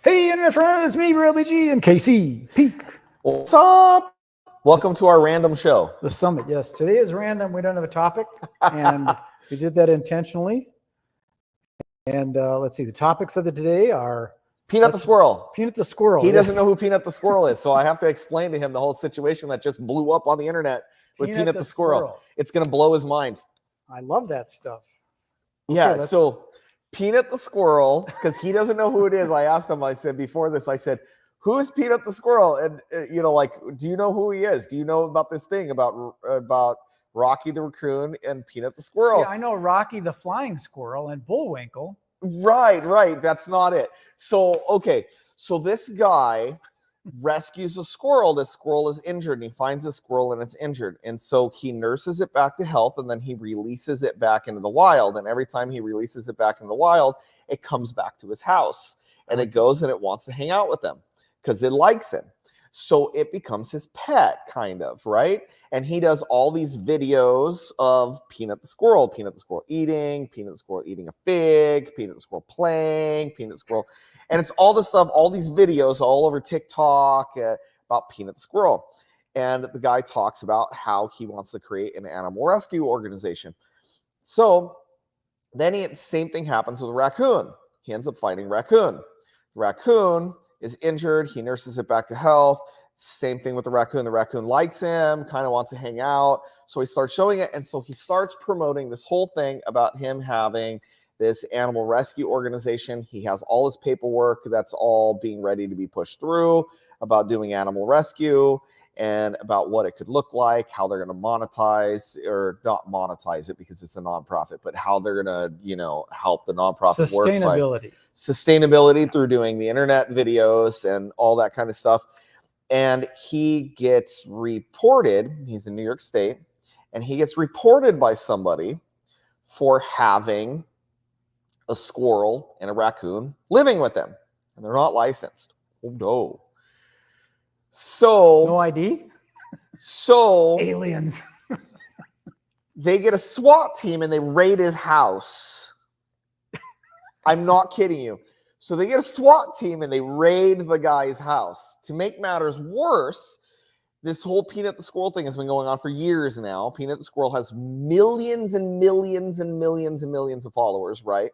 Hey, Internet friends, it's me, Bradley G, and KC Peak. What's up? Welcome to our random show. The summit, yes. Today is random. We don't have a topic, and we did that intentionally. And let's see, the topics of the today are Peanut the squirrel. Peanut the squirrel. He doesn't know who Peanut the squirrel is, so I have to explain to him the whole situation that just blew up on the internet with Peanut the squirrel. It's going to blow his mind. I love that stuff. Yeah, so Peanut the squirrel, because he doesn't know who it is. I asked him, I said, before this, I said, who's Peanut the squirrel? And, you know, like, do you know who he is? Do you know about this thing about Rocky the raccoon and Peanut the squirrel? See, I know Rocky the flying squirrel and Bullwinkle. Right. That's not it. So, okay. So this guy rescues a squirrel. The squirrel is injured, and he finds the squirrel and it's injured. And so he nurses it back to health, and then he releases it back into the wild. And every time he releases it back in the wild, it comes back to his house. And it goes and it wants to hang out with them because it likes him. So it becomes his pet, kind of, right? And he does all these videos of Peanut the squirrel eating, Peanut the squirrel eating a fig, Peanut the squirrel playing, Peanut the squirrel. And it's all this stuff, all these videos all over TikTok about Peanut the squirrel. And the guy talks about how he wants to create an animal rescue organization. So then same thing happens with a raccoon. He ends up fighting raccoon. Raccoon is injured. He nurses it back to health. Same thing with the raccoon. The raccoon likes him, kind of wants to hang out. So he starts showing it. And so he starts promoting this whole thing about him having this animal rescue organization. He has all his paperwork that's all being ready to be pushed through about doing animal rescue and about what it could look like, how they're going to monetize, or not monetize it because it's a nonprofit, but how they're going to, help the nonprofit work. Sustainability through doing the internet videos and all that kind of stuff. And he gets reported, he's in New York State, and he gets reported by somebody for having a squirrel and a raccoon living with them. And they're not licensed. Oh, no. So. No ID? So. Aliens. They get a SWAT team and they raid his house. I'm not kidding you. So they get a SWAT team and they raid the guy's house. To make matters worse, this whole Peanut the squirrel thing has been going on for years now. Peanut the squirrel has millions and millions and millions and millions of followers, right?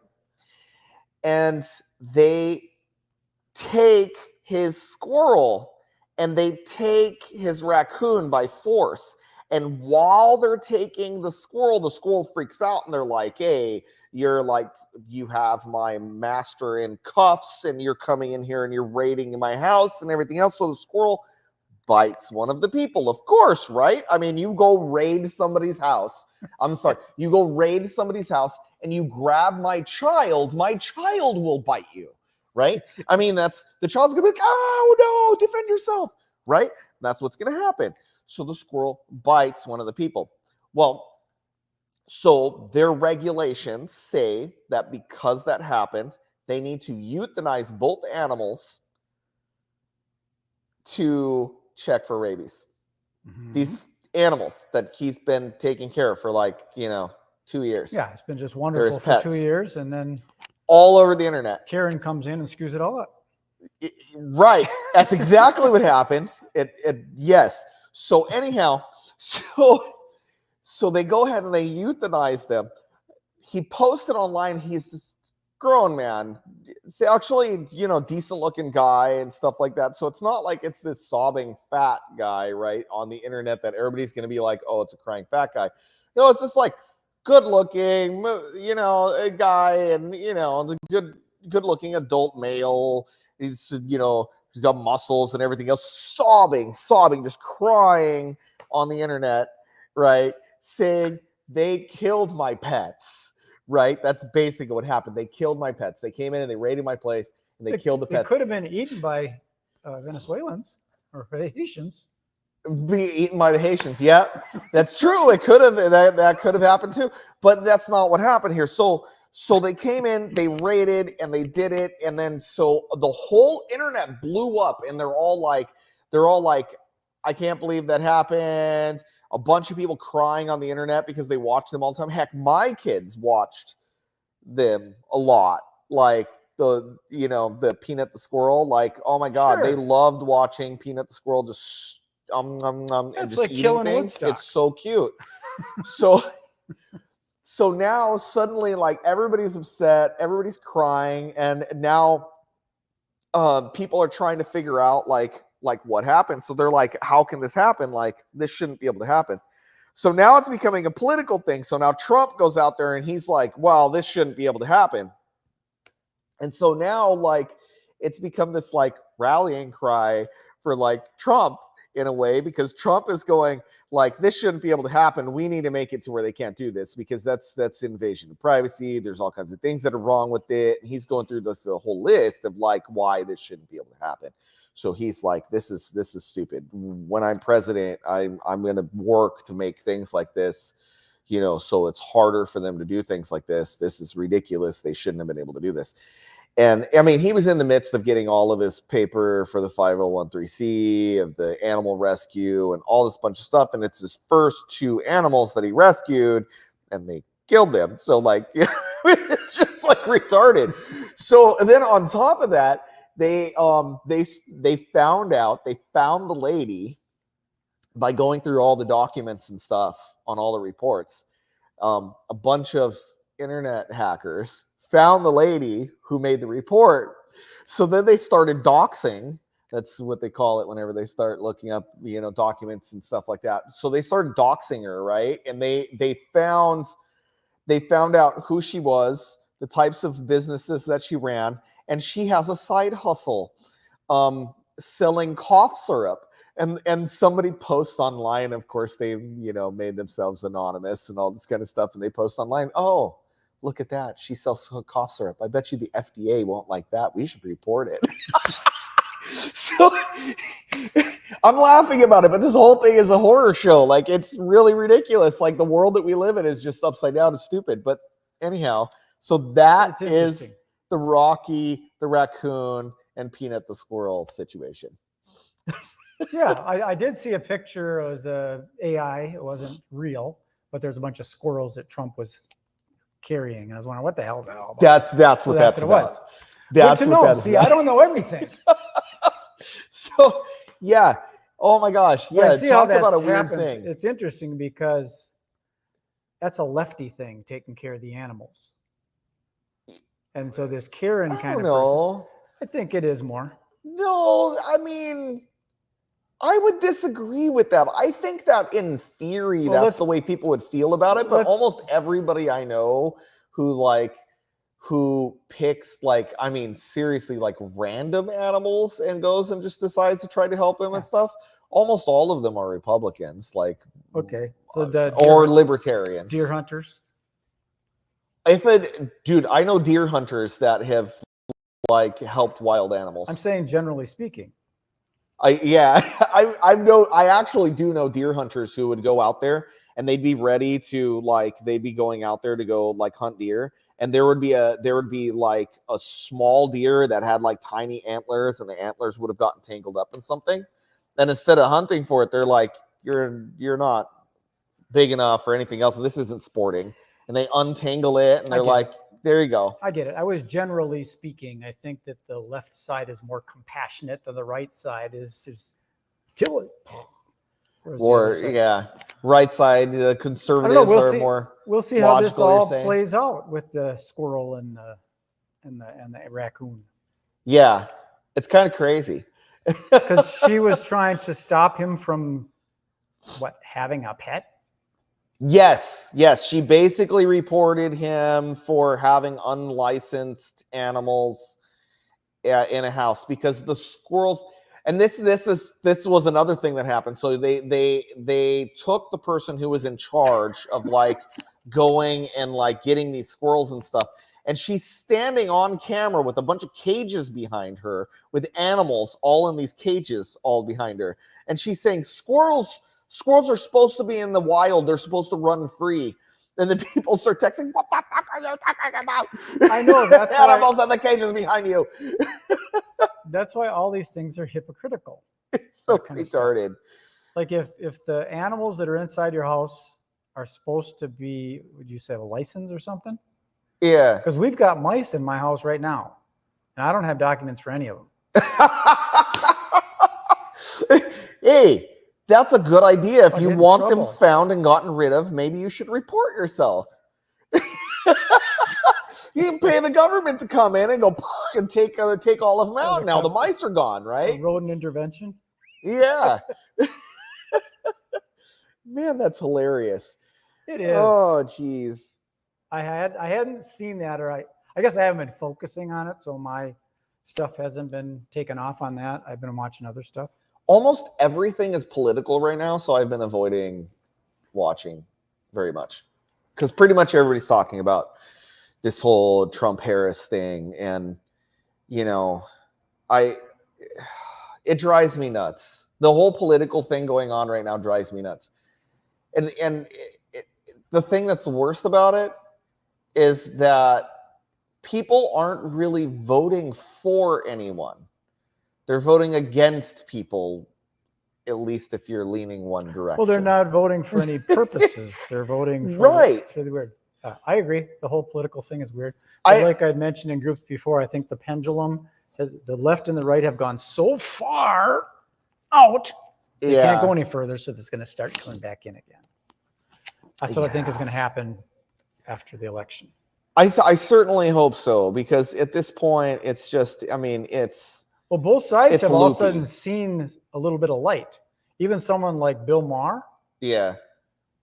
And they take his squirrel and they take his raccoon by force. And while they're taking the squirrel freaks out and they're like, hey, you have my master in cuffs and you're coming in here and you're raiding my house and everything else. So the squirrel bites one of the people, of course, right? I mean, you go raid somebody's house. You go raid somebody's house and you grab my child will bite you, right? I mean, the child's gonna be like, oh no, defend yourself, right? That's what's gonna happen. So the squirrel bites one of the people. Well, so their regulations say that because that happened, they need to euthanize both animals to check for rabies. Mm-hmm. These animals that he's been taking care of for 2 years. Yeah, it's been just wonderful for 2 years. And then all over the internet. Karen comes in and screws it all up. Right. That's exactly what happened. Yes. So anyhow, so they go ahead and they euthanize them. He posted online, he's this grown man, actually, decent looking guy and stuff like that. So it's not like it's this sobbing fat guy, right, on the internet that everybody's going to be like, oh, it's a crying fat guy. No, it's just like good looking, a guy and, the good looking adult male. He's got muscles and everything else, sobbing, just crying on the internet, right? Saying they killed my pets, right? That's basically what happened. They killed my pets. They came in and they raided my place and they killed the pets. It could have been eaten by Venezuelans or Haitians. Be eaten by the Haitians. Yeah, that's true. It could have, that could have happened too, but that's not what happened here. So they came in, they raided, and they did it, and then so the whole internet blew up, and they're all like, I can't believe that happened. A bunch of people crying on the internet because they watch them all the time. Heck, my kids watched them a lot. Like the Peanut the squirrel. Like, oh my God, they Sure. loved watching Peanut the squirrel just and That's just like eating killing things. Woodstock. It's so cute. So so now suddenly, like, everybody's upset, everybody's crying, and now people are trying to figure out like what happened. So they're like, how can this happen? Like, this shouldn't be able to happen. So now it's becoming a political thing. So now Trump goes out there and he's like, well, this shouldn't be able to happen. And so now, like, it's become this like rallying cry for like Trump in a way, because Trump is going like, this shouldn't be able to happen. We need to make it to where they can't do this, because that's invasion of privacy. There's all kinds of things that are wrong with it. And he's going through the whole list of like why this shouldn't be able to happen. So he's like, this is stupid. When I'm president, I'm going to work to make things like this, so it's harder for them to do things like this. This is ridiculous. They shouldn't have been able to do this. And I mean, he was in the midst of getting all of his paper for the 501(c) of the animal rescue and all this bunch of stuff. And it's his first 2 animals that he rescued, and they killed them. So like, it's just like retarded. So then on top of that, they found the lady by going through all the documents and stuff on all the reports. A bunch of internet hackers found the lady who made the report. So then they started doxing. That's what they call it whenever they start looking up, documents and stuff like that. So they started doxing her, right? And they found out who she was, the types of businesses that she ran, and she has a side hustle selling cough syrup. And somebody posts online, of course, they made themselves anonymous and all this kind of stuff, and they post online, oh, look at that, she sells cough syrup. I bet you the FDA won't like that. We should report it. So I'm laughing about it, but this whole thing is a horror show. Like, it's really ridiculous. Like, the world that we live in is just upside down and stupid. But anyhow, so that is the Rocky the raccoon and Peanut the squirrel situation. Yeah, I did see a picture. It was a AI. It wasn't real, but there's a bunch of squirrels that Trump was carrying, and I was wondering, what the hell is that all about? That's what that's about. That's good to know. See, I don't know everything. So yeah. Oh my gosh. Yeah. Talk about a weird thing. It's interesting because that's a lefty thing, taking care of the animals. And so this Karen kind of person, I think it is more. No, I mean, I would disagree with that. I think that in theory, that's the way people would feel about it. But almost everybody I know who picks, like, I mean, seriously, like random animals and goes and just decides to try to help them and stuff, almost all of them are Republicans. Like, okay, so or libertarians. Deer hunters. Dude, I know deer hunters that have like helped wild animals. I'm saying generally speaking. I actually do know deer hunters who would go out there and they'd be ready to, like, they'd be going out there to go like hunt deer, and there would be like a small deer that had like tiny antlers, and the antlers would have gotten tangled up in something, and instead of hunting for it, they're like, you're not big enough or anything else, and this isn't sporting, and they untangle it, and they're like, there you go. I get it. I was generally speaking, I think that the left side is more compassionate than the right side is kill it. Or yeah, right side, the conservatives are more. We'll see how this all plays out with the squirrel and the raccoon. Yeah, it's kind of crazy. Because she was trying to stop him from having a pet. Yes. She basically reported him for having unlicensed animals in a house, because the squirrels, and this was another thing that happened. So they took the person who was in charge of like going and like getting these squirrels and stuff, and she's standing on camera with a bunch of cages behind her with animals all in these cages all behind her, and she's saying Squirrels are supposed to be in the wild. They're supposed to run free. And then people start texting, what the fuck are you talking about? I know, that's animals in the cages behind you. That's why all these things are hypocritical. It's so retarded. Like if the animals that are inside your house are supposed to be, would you say, a license or something? Yeah. Because we've got mice in my house right now. And I don't have documents for any of them. Hey, that's a good idea. If I'll you get in want them trouble. found and gotten rid of, maybe you should report yourself. You can pay the government to come in and go and take all of them out. Now the mice are gone, right? Rodent intervention. Yeah. Man, that's hilarious. It is. Oh, geez. I hadn't seen that, or I guess I haven't been focusing on it, so my stuff hasn't been taken off on that. I've been watching other stuff. Almost everything is political right now, so I've been avoiding watching very much because pretty much everybody's talking about this whole Trump-Harris thing, and you know, it drives me nuts. The whole political thing going on right now drives me nuts, and the thing that's worst about it is that people aren't really voting for anyone. They're voting against people, at least if you're leaning one direction. Well, they're not voting for any purposes. They're voting for... Right. It's really weird. I agree. The whole political thing is weird. But like I'd mentioned in groups before, I think the pendulum, the left and the right have gone so far out, they can't go any further, so it's going to start coming back in again. That's what I think is going to happen after the election. I certainly hope so, because at this point, it's just, I mean, it's... Well, both sides have all of a loopy. sudden seen a little bit of light. Even someone like Bill Maher, Yeah.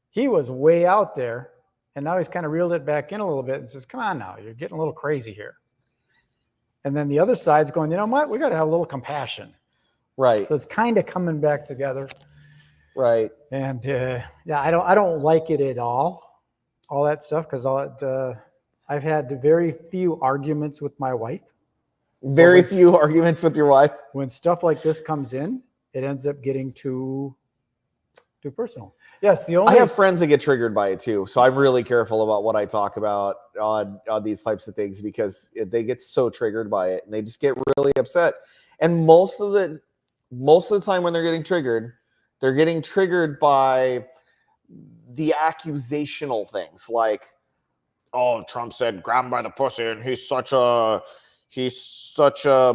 he was way out there, and now he's kind of reeled it back in a little bit and says, come on now, you're getting a little crazy here. And then the other side's going, you know what, we got to have a little compassion. Right. So it's kind of coming back together. Right. And yeah, I don't like it at all that stuff, because I've had very few arguments with my wife. Very few arguments with your wife. When stuff like this comes in, it ends up getting too personal. Yes, I have friends that get triggered by it too, so I'm really careful about what I talk about on these types of things, because they get so triggered by it and they just get really upset. And most of the time when they're getting triggered by the accusational things, like, oh, Trump said grab him by the pussy and he's such a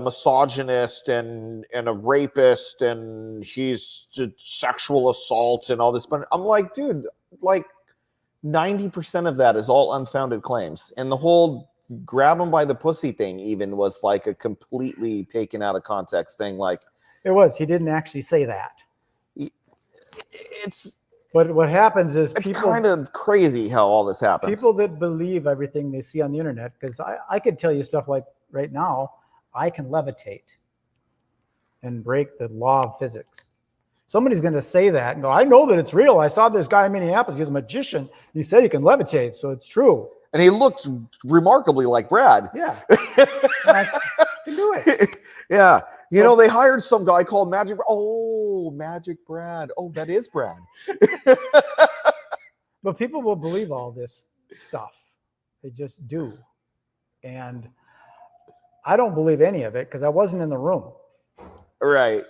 misogynist and a rapist and he's sexual assault and all this. But I'm like, dude, like 90% of that is all unfounded claims. And the whole grab him by the pussy thing even was like a completely taken out of context thing. Like, it was. He didn't actually say that. But what happens is it's kind of crazy how all this happens. People that believe everything they see on the internet, because I could tell you stuff like right now, I can levitate and break the law of physics. Somebody's going to say that and go, I know that it's real. I saw this guy in Minneapolis. He's a magician. He said he can levitate, so it's true. And he looked remarkably like Brad. Yeah. I can do it. Yeah. You know, they hired some guy called MagicBrad. Oh, MagicBrad. Oh, that is Brad. But people will believe all this stuff. They just do. And I don't believe any of it because I wasn't in the room. Right.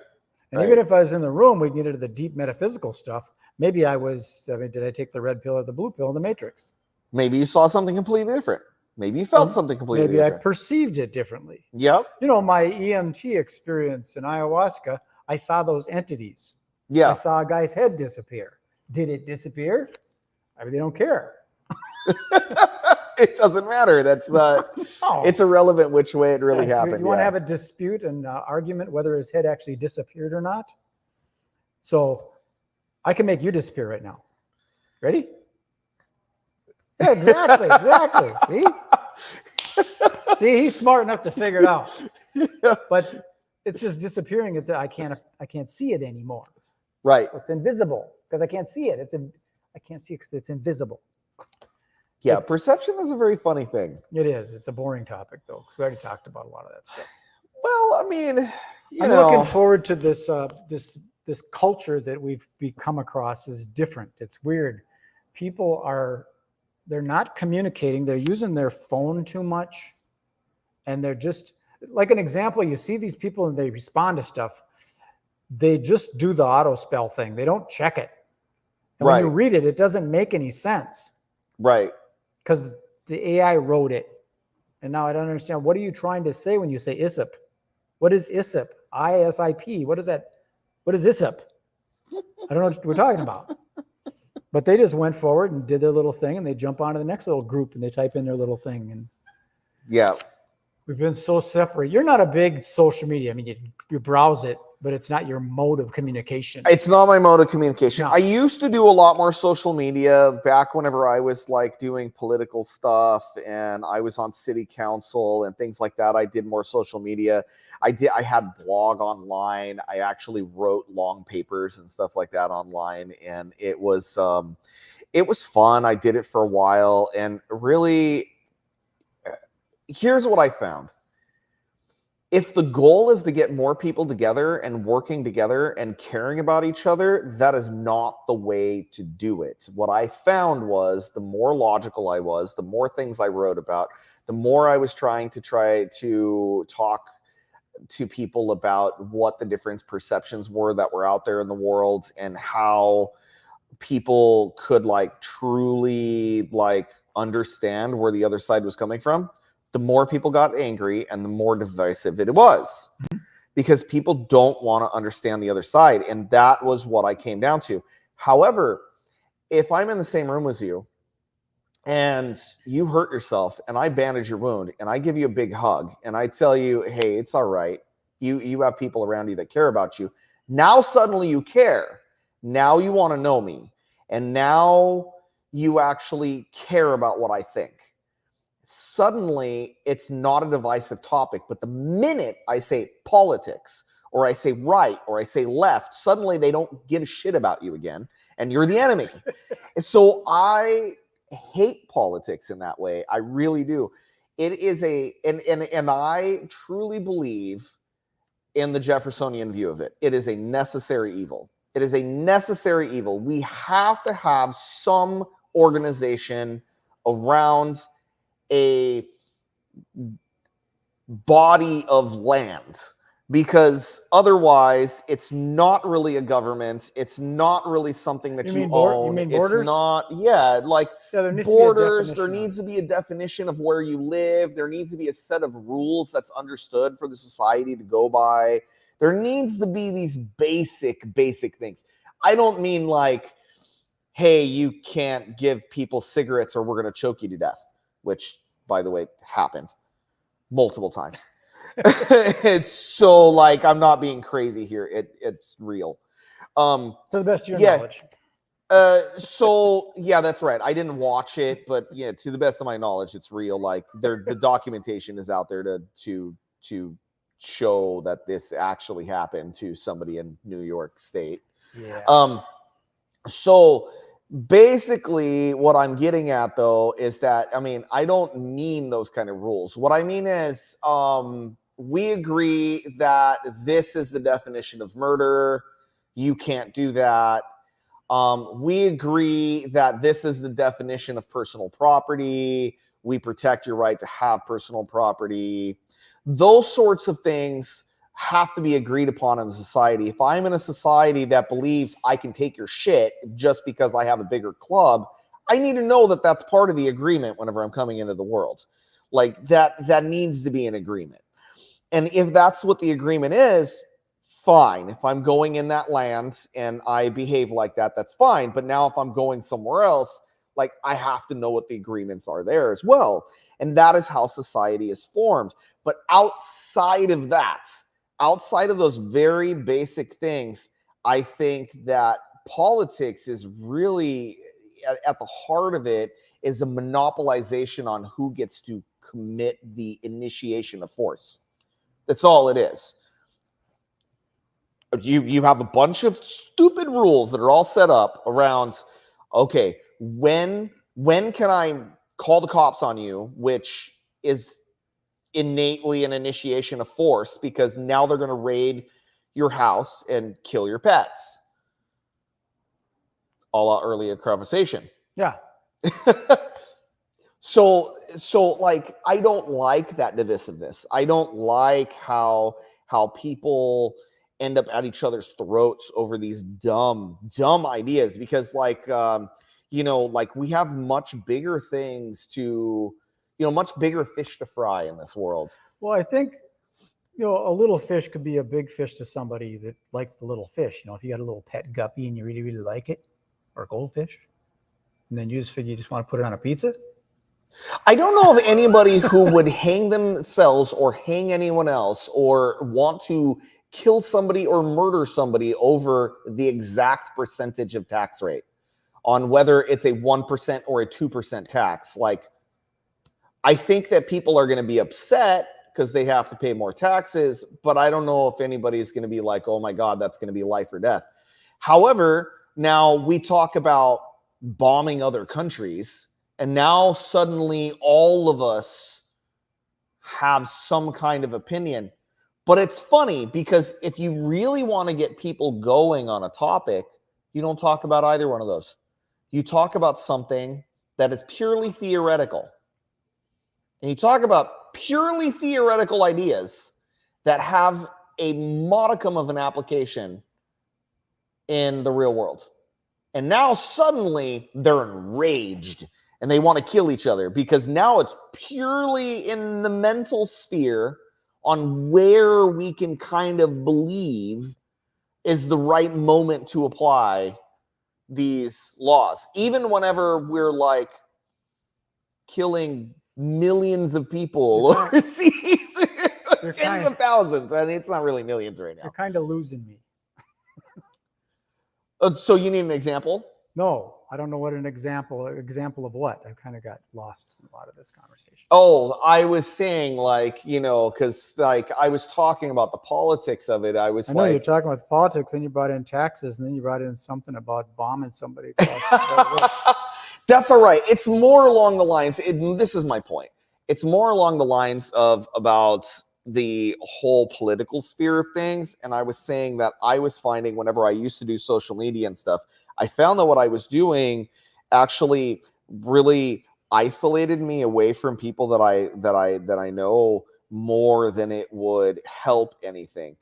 And even if I was in the room, we can get into the deep metaphysical stuff. Maybe I was, did I take the red pill or the blue pill in the Matrix? Maybe you saw something completely different. Maybe you felt something completely different. Maybe I perceived it differently. Yep. You know, my EMT experience in ayahuasca, I saw those entities. Yeah. I saw a guy's head disappear. Did it disappear? I mean, they don't care. It doesn't matter. That's not, No. It's irrelevant which way it really So happened. you want to have a dispute and argument whether his head actually disappeared or not? So I can make you disappear right now. Ready? Yeah, exactly. See? See, he's smart enough to figure it out. But it's just disappearing. I can't see it anymore. Right. It's invisible because I can't see it. I can't see it because it's invisible. Yeah, perception is a very funny thing. It is. It's a boring topic, though. We already talked about a lot of that stuff. Well, I mean, I'm looking forward to this this culture that we've become across is different. It's weird. People they're not communicating. They're using their phone too much. And they're just, like an example, you see these people and they respond to stuff. They just do the auto spell thing. They don't check it. And when you read it, it doesn't make any sense. Right. Because the AI wrote it And now I don't understand. What are you trying to say when you say ISIP? What is ISIP? ISIP. What is that? What is ISIP? I don't know what we're talking about. But they just went forward and did their little thing, and they jump onto the next little group and they type in their little thing. And Yeah. we've been so separate. You're not a big social media. I mean, you browse it, but it's not your mode of communication. It's not my mode of communication. No. I used to do a lot more social media back whenever I was like doing political stuff and I was on city council and things like that. I did more social media. I had blog online. I actually wrote long papers and stuff like that online, and it was fun. I did it for a while, and really, here's what I found. If the goal is to get more people together and working together and caring about each other, that is not the way to do it. What I found was the more logical I was, the more things I wrote about, the more I was trying to talk to people about what the different perceptions were that were out there in the world and how people could like truly like understand where the other side was coming from. The more people got angry and the more divisive it was, because people don't want to understand the other side. And that was what I came down to. However, if I'm in the same room as you and you hurt yourself and I bandage your wound and I give you a big hug and I tell you, hey, it's all right. You have people around you that care about you. Now suddenly you care. Now you want to know me. And now you actually care about what I think. Suddenly it's not a divisive topic. But the minute I say politics or I say right or I say left, suddenly they don't give a shit about you again and you're the enemy. And so I hate politics in that way. I really do. It is and I truly believe in the Jeffersonian view of it. It is a necessary evil. It is a necessary evil. We have to have some organization around a body of land, because otherwise it's not really a government. It's not really something that you own. You mean borders? It's not, yeah, like there needs borders. To be a there needs to be a definition of where you live. There needs to be a set of rules that's understood for the society to go by. There needs to be these basic things. I don't mean like, hey, you can't give people cigarettes or we're going to choke you to death, which, by the way, happened multiple times. It's so like, I'm not being crazy here. It's real. To the best of your knowledge. So yeah, that's right. I didn't watch it, but yeah, to the best of my knowledge, it's real. Like the documentation is out there to show that this actually happened to somebody in New York State. Yeah. So basically what I'm getting at though is that, I mean, I don't mean those kind of rules. What I mean is, we agree that this is the definition of murder. You can't do that. We agree that this is the definition of personal property. We protect your right to have personal property. Those sorts of things have to be agreed upon in the society. If I'm in a society that believes I can take your shit just because I have a bigger club, I need to know that that's part of the agreement whenever I'm coming into the world. Like that needs to be an agreement. And if that's what the agreement is, fine. If I'm going in that land and I behave like that, that's fine. But now if I'm going somewhere else, like I have to know what the agreements are there as well. And that is how society is formed. But outside of that, outside of those very basic things, I think that politics is really, at the heart of it, is a monopolization on who gets to commit the initiation of force. That's all it is. You have a bunch of stupid rules that are all set up around, okay, when can I call the cops on you, which is innately an initiation of force because now they're going to raid your house and kill your pets. A la earlier conversation. Yeah. So like, I don't like that divisiveness. I don't like how people end up at each other's throats over these dumb ideas, because like, like we have much bigger things to much bigger fish to fry in this world. Well, I think, a little fish could be a big fish to somebody that likes the little fish. If you got a little pet guppy and you really, really like it, or a goldfish, and then you just figure you just want to put it on a pizza. I don't know of anybody who would hang themselves or hang anyone else or want to kill somebody or murder somebody over the exact percentage of tax rate on whether it's a 1% or a 2% tax. Like, I think that people are going to be upset because they have to pay more taxes, but I don't know if anybody's going to be like, oh my God, that's going to be life or death. However, now we talk about bombing other countries, and now suddenly all of us have some kind of opinion. But it's funny because if you really want to get people going on a topic, you don't talk about either one of those. You talk about something that is purely theoretical. And you talk about purely theoretical ideas that have a modicum of an application in the real world. And now suddenly they're enraged and they want to kill each other because now it's purely in the mental sphere on where we can kind of believe is the right moment to apply these laws. Even whenever we're like killing millions of people overseas, tens of thousands. I mean, it's not really millions right now. You're kind of losing me. So you need an example? No, I don't know what an example of what. I kind of got lost in a lot of this conversation. Oh, I was saying because I was talking about the politics of it. I know you're talking about the politics, and you brought in taxes, and then you brought in something about bombing somebody. That's all right. It's more along the lines, this is my point. It's more along the lines of about the whole political sphere of things. And I was saying that I was finding whenever I used to do social media and stuff, I found that what I was doing actually really isolated me away from people that I know more than it would help anything.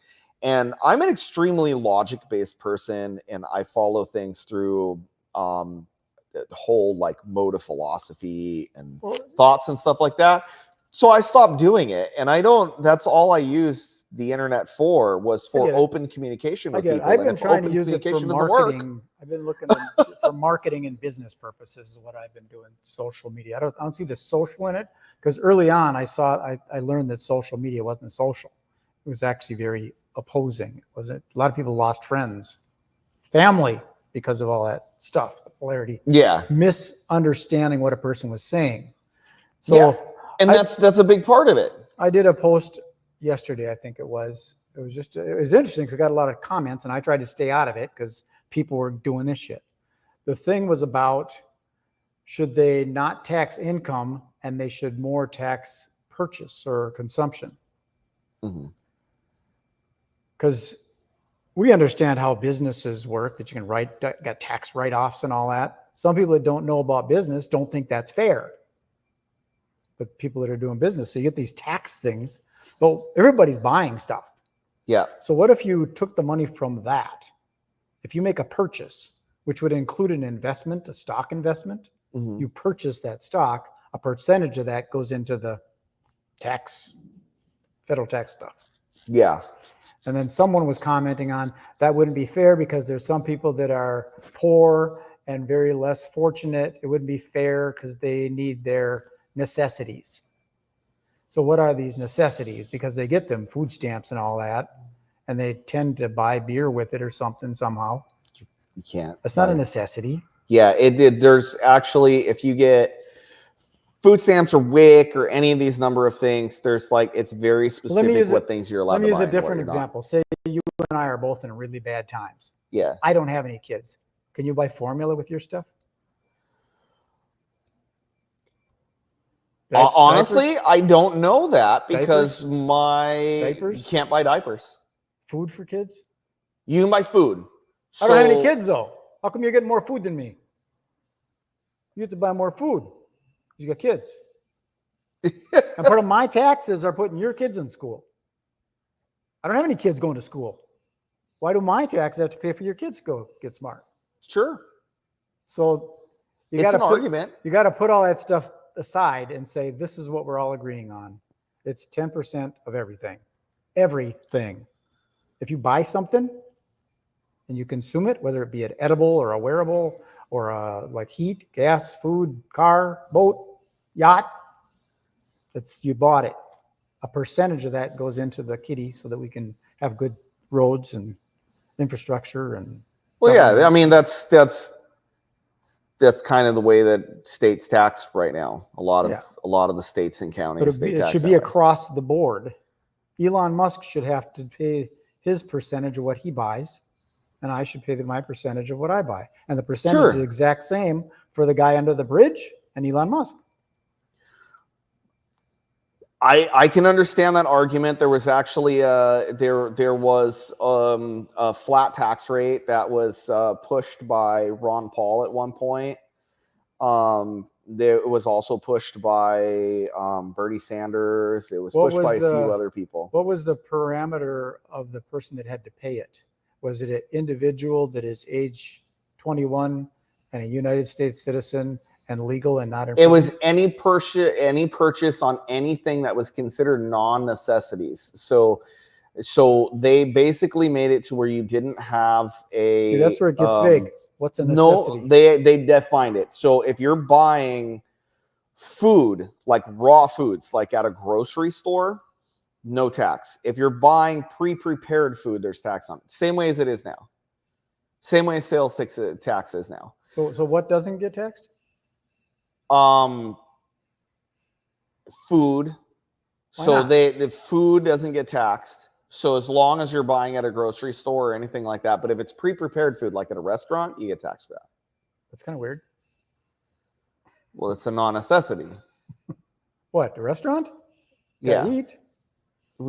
And I'm an extremely logic-based person, and I follow things through the whole mode of philosophy and thoughts and stuff like that. So I stopped doing it, and that's all I used the internet for, was for open communication with people. I've been trying to use it for marketing. I've been looking for marketing and business purposes is what I've been doing. Social media. I don't see the social in it, because early on I learned that social media wasn't social. It was actually very opposing. It wasn't. A lot of people lost friends, family, because of all that stuff, the polarity. Yeah. Misunderstanding what a person was saying. So. Yeah. And that's a big part of it. I did a post yesterday, I think it was. It was interesting because I got a lot of comments, and I tried to stay out of it because people were doing this shit. The thing was about, should they not tax income and they should more tax purchase or consumption? Because we understand how businesses work, that you can got tax write-offs and all that. Some people that don't know about business don't think that's fair. But people that are doing business, so you get these tax things, but everybody's buying stuff. Yeah. So what if you took the money from that? If you make a purchase, which would include an investment, a stock investment, you purchase that stock, a percentage of that goes into the federal tax stuff. Yeah. And then someone was commenting on that wouldn't be fair because there's some people that are poor and very less fortunate. It wouldn't be fair because they need their necessities. So what are these necessities? Because they get them, food stamps and all that, and they tend to buy beer with it or something somehow. You can't. That's not a necessity. Yeah, there's actually, if you get food stamps or WIC or any of these number of things, there's it's very specific what things you're allowed to buy. Let me use a different example. Say you and I are both in really bad times. Yeah. I don't have any kids. Can you buy formula with your stuff? Honestly, diapers? I don't know that because diapers? You can't buy diapers. Food for kids? You can buy food. I don't have any kids though. How come you're getting more food than me? You have to buy more food because you got kids. And part of my taxes are putting your kids in school. I don't have any kids going to school. Why do my taxes have to pay for your kids to go get smart? Sure. So it's an argument. You got to put all that stuff aside and say, this is what we're all agreeing on. It's 10% of everything. Everything. If you buy something and you consume it, whether it be an edible or a wearable or like heat, gas, food, car, boat, yacht, you bought it. A percentage of that goes into the kitty so that we can have good roads and infrastructure and. Well, yeah, I mean that's kind of the way that states tax right now. A lot of the states and counties. But it should be across the board. Elon Musk should have to pay his percentage of what he buys, and I should pay my percentage of what I buy. And the percentage is the exact same for the guy under the bridge and Elon Musk. I can understand that argument. There was actually there was a flat tax rate that was pushed by Ron Paul at one point. It was also pushed by Bernie Sanders. It was pushed by a few other people. What was the parameter of the person that had to pay it? Was it an individual that is age 21 and a United States citizen and legal and not in prison? It was any purchase on anything that was considered non-necessities. So they basically made it to where you didn't have a. See, that's where it gets vague. What's a necessity? No, they defined it. So if you're buying food, like raw foods, like at a grocery store, no tax. If you're buying pre-prepared food, there's tax on it. Same way as it is now. Same way sales tax is now. So what doesn't get taxed? Food. Why So not? the food doesn't get taxed. So as long as you're buying at a grocery store or anything like that, but if it's pre-prepared food, like at a restaurant, you get taxed for that. That's kind of weird. Well, it's a non-necessity. What, the restaurant? Yeah. Gotta eat.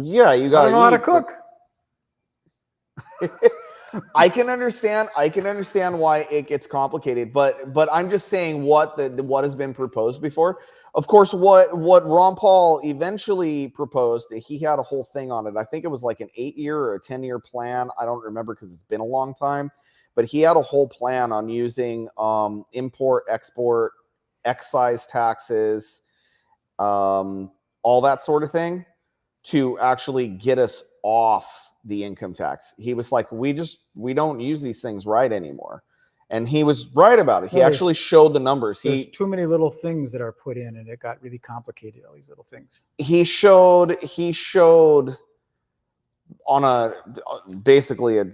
Yeah, you got to I don't know how to cook. I can understand why it gets complicated, but I'm just saying what has been proposed before. Of course, what Ron Paul eventually proposed, he had a whole thing on it. I think it was like an 8-year or a 10-year plan. I don't remember because it's been a long time, but he had a whole plan on using import, export, excise taxes, all that sort of thing to actually get us off the income tax. He was like, we don't use these things right anymore. And he was right about it. He actually showed the numbers. There's too many little things that are put in and it got really complicated, all these little things. He showed on basically a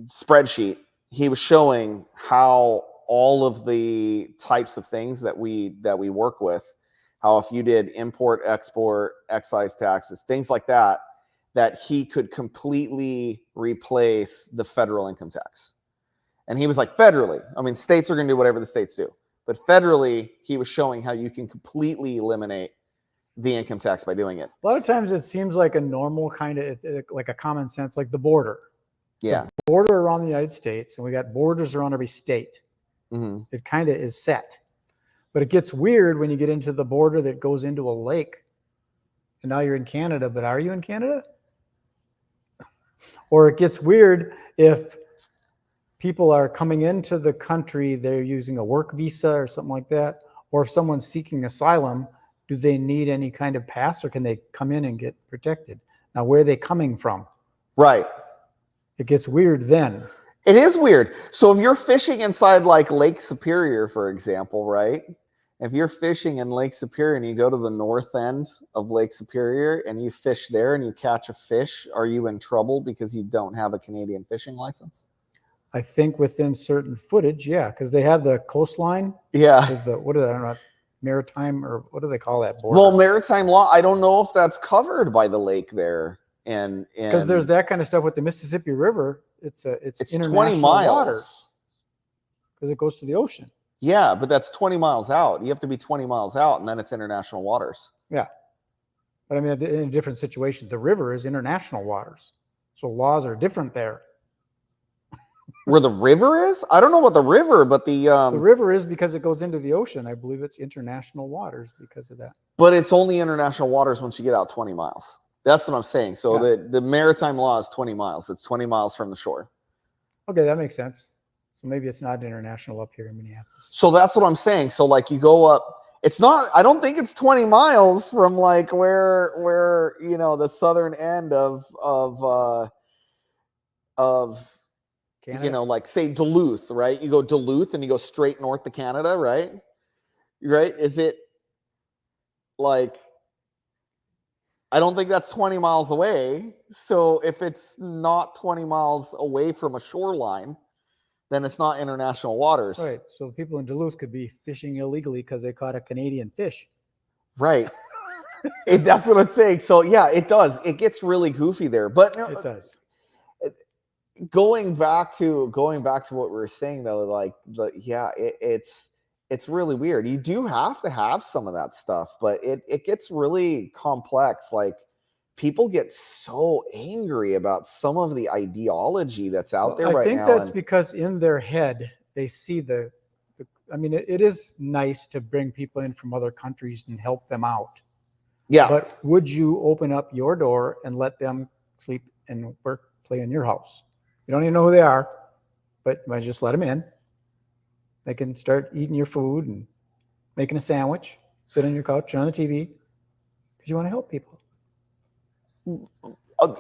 spreadsheet, he was showing how all of the types of things that we work with, how if you did import, export, excise taxes, things like that he could completely replace the federal income tax. And he was like, federally, I mean, states are going to do whatever the states do, but federally, he was showing how you can completely eliminate the income tax by doing it. A lot of times it seems like a normal kind of, like a common sense, like the border. Yeah. The border around the United States, and we got borders around every state. Mm-hmm. It kind of is set. But it gets weird when you get into the border that goes into a lake. And now you're in Canada, but are you in Canada? Or it gets weird if people are coming into the country, they're using a work visa or something like that. Or if someone's seeking asylum, do they need any kind of pass or can they come in and get protected? Now, where are they coming from? Right. It gets weird then. It is weird. So if you're fishing inside like Lake Superior, for example, right? If you're fishing in Lake Superior and you go to the north end of Lake Superior and you fish there and you catch a fish, are you in trouble because you don't have a Canadian fishing license? I think within certain footage, yeah, because they have the coastline. Yeah. There's I don't know, maritime, or what do they call that border? Well, maritime law, I don't know if that's covered by the lake there. And because there's that kind of stuff with the Mississippi River, it's international 20 miles. waters because it goes to the ocean. Yeah, but that's 20 miles out. You have to be 20 miles out, and then it's international waters. Yeah. But I mean, in a different situation, the river is international waters. So laws are different there. Where the river is? I don't know about the river, but the river is because it goes into the ocean. I believe it's international waters because of that. But it's only international waters once you get out 20 miles. That's what I'm saying. So the maritime law is 20 miles. It's 20 miles from the shore. Okay, that makes sense. So maybe it's not international up here in Minneapolis. So that's what I'm saying. So like you go up, It's not, I don't think it's 20 miles from like where you know, the southern end of Canada. you know, like say Duluth, right? You go Duluth and you go straight north to Canada, right? Right? Is it like, I don't think that's 20 miles away. So if it's not 20 miles away from a shoreline, then it's not international waters. Right. So people in Duluth could be fishing illegally because they caught a Canadian fish. Right. That's what I'm saying. So yeah, it does. It gets really goofy there. But no, It does. going back to what we were saying though, like it's really weird. You do have to have some of that stuff, but it gets really complex. Like people get so angry about some of the ideology that's out there right now. I think that's because in their head they see the I mean, it is nice to bring people in from other countries and help them out. Yeah. But would you open up your door and let them sleep and work, play in your house? You don't even know who they are, but you might just let them in. They can start eating your food and making a sandwich, sit on your couch, on the TV, because you want to help people.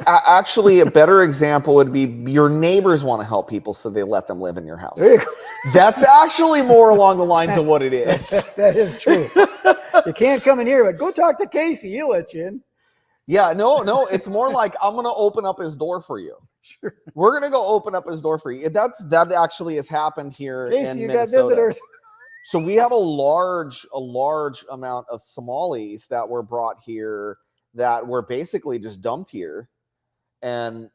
Actually, a better example would be your neighbors want to help people, so they let them live in your house. There you go. That's actually more along the lines of what it is. That is true. You can't come in here, but go talk to Casey. He'll let you in. Yeah, no, it's more like I'm going to open up his door for you. Sure. We're going to go open up his door for you. That actually has happened here Casey, in you Minnesota. got visitors. So we have a large amount of Somalis that were brought here that were basically just dumped here. And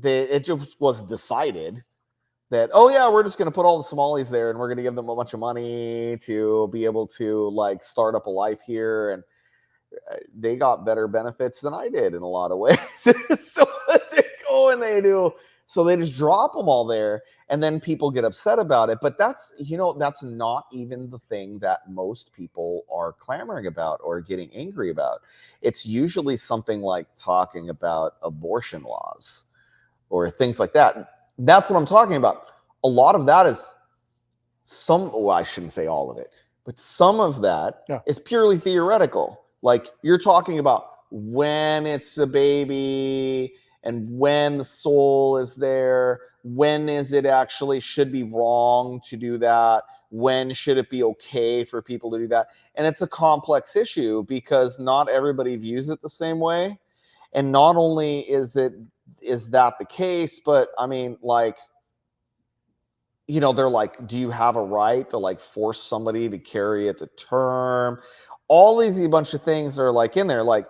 it just was decided that, oh yeah, we're just going to put all the Somalis there and we're going to give them a bunch of money to be able to like start up a life here. And they got better benefits than I did in a lot of ways. So they go and they do. So they just drop them all there, and then people get upset about it. But that's, you know, that's not even the thing that most people are clamoring about or getting angry about. It's usually something like talking about abortion laws or things like that. That's what I'm talking about. A lot of that is well, I shouldn't say all of it, but some of that is purely theoretical. Like you're talking about when it's a baby and when the soul is there, when is it actually should be wrong to do that? When should it be okay for people to do that? And it's a complex issue because not everybody views it the same way. And not only is that the case, but I mean, like, you know, they're like, do you have a right to like force somebody to carry it to term? All these a bunch of things are like in there. Like,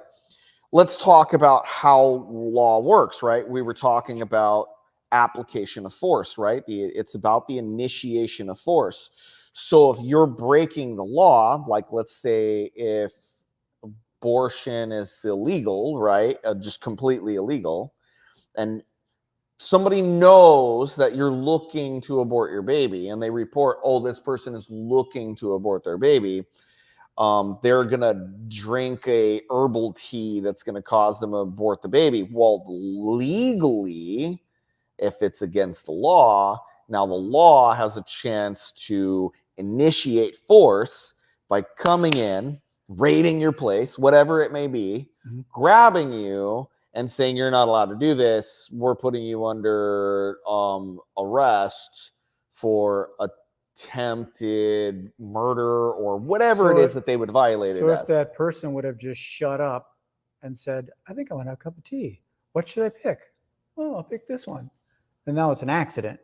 let's talk about how law works, right? We were talking about application of force, right? It's about the initiation of force. So if you're breaking the law, like let's say if abortion is illegal, right? Just completely illegal, and somebody knows that you're looking to abort your baby and they report, oh, this person is looking to abort their baby. They're going to drink a herbal tea that's going to cause them to abort the baby. Well, legally, if it's against the law, now the law has a chance to initiate force by coming in, raiding your place, whatever it may be, grabbing you and saying you're not allowed to do this. We're putting you under arrest for attempted murder or whatever it is that they would violate it as. So if that person would have just shut up and said, I think I want to have a cup of tea. What should I pick? Oh, I'll pick this one. And now it's an accident.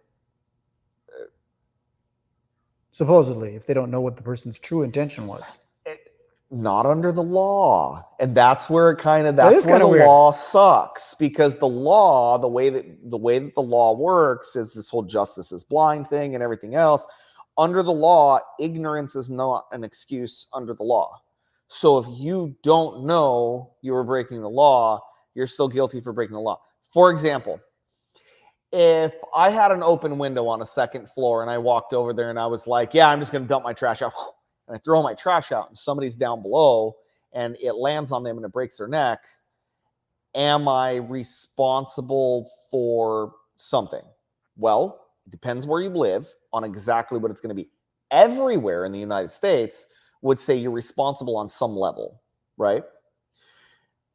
Supposedly, if they don't know what the person's true intention was. Not under the law. And that's where it that's where the law sucks, because the law, the way that the law works is this whole justice is blind thing and everything else. Under the law, ignorance is not an excuse under the law. So if you don't know you were breaking the law, you're still guilty for breaking the law. For example, if I had an open window on a second floor and I walked over there and I was like, yeah, I'm just going to dump my trash out, and I throw my trash out and somebody's down below and it lands on them and it breaks their neck, am I responsible for something? Well, it depends where you live on exactly what it's going to be. Everywhere in the United States, would say you're responsible on some level, right?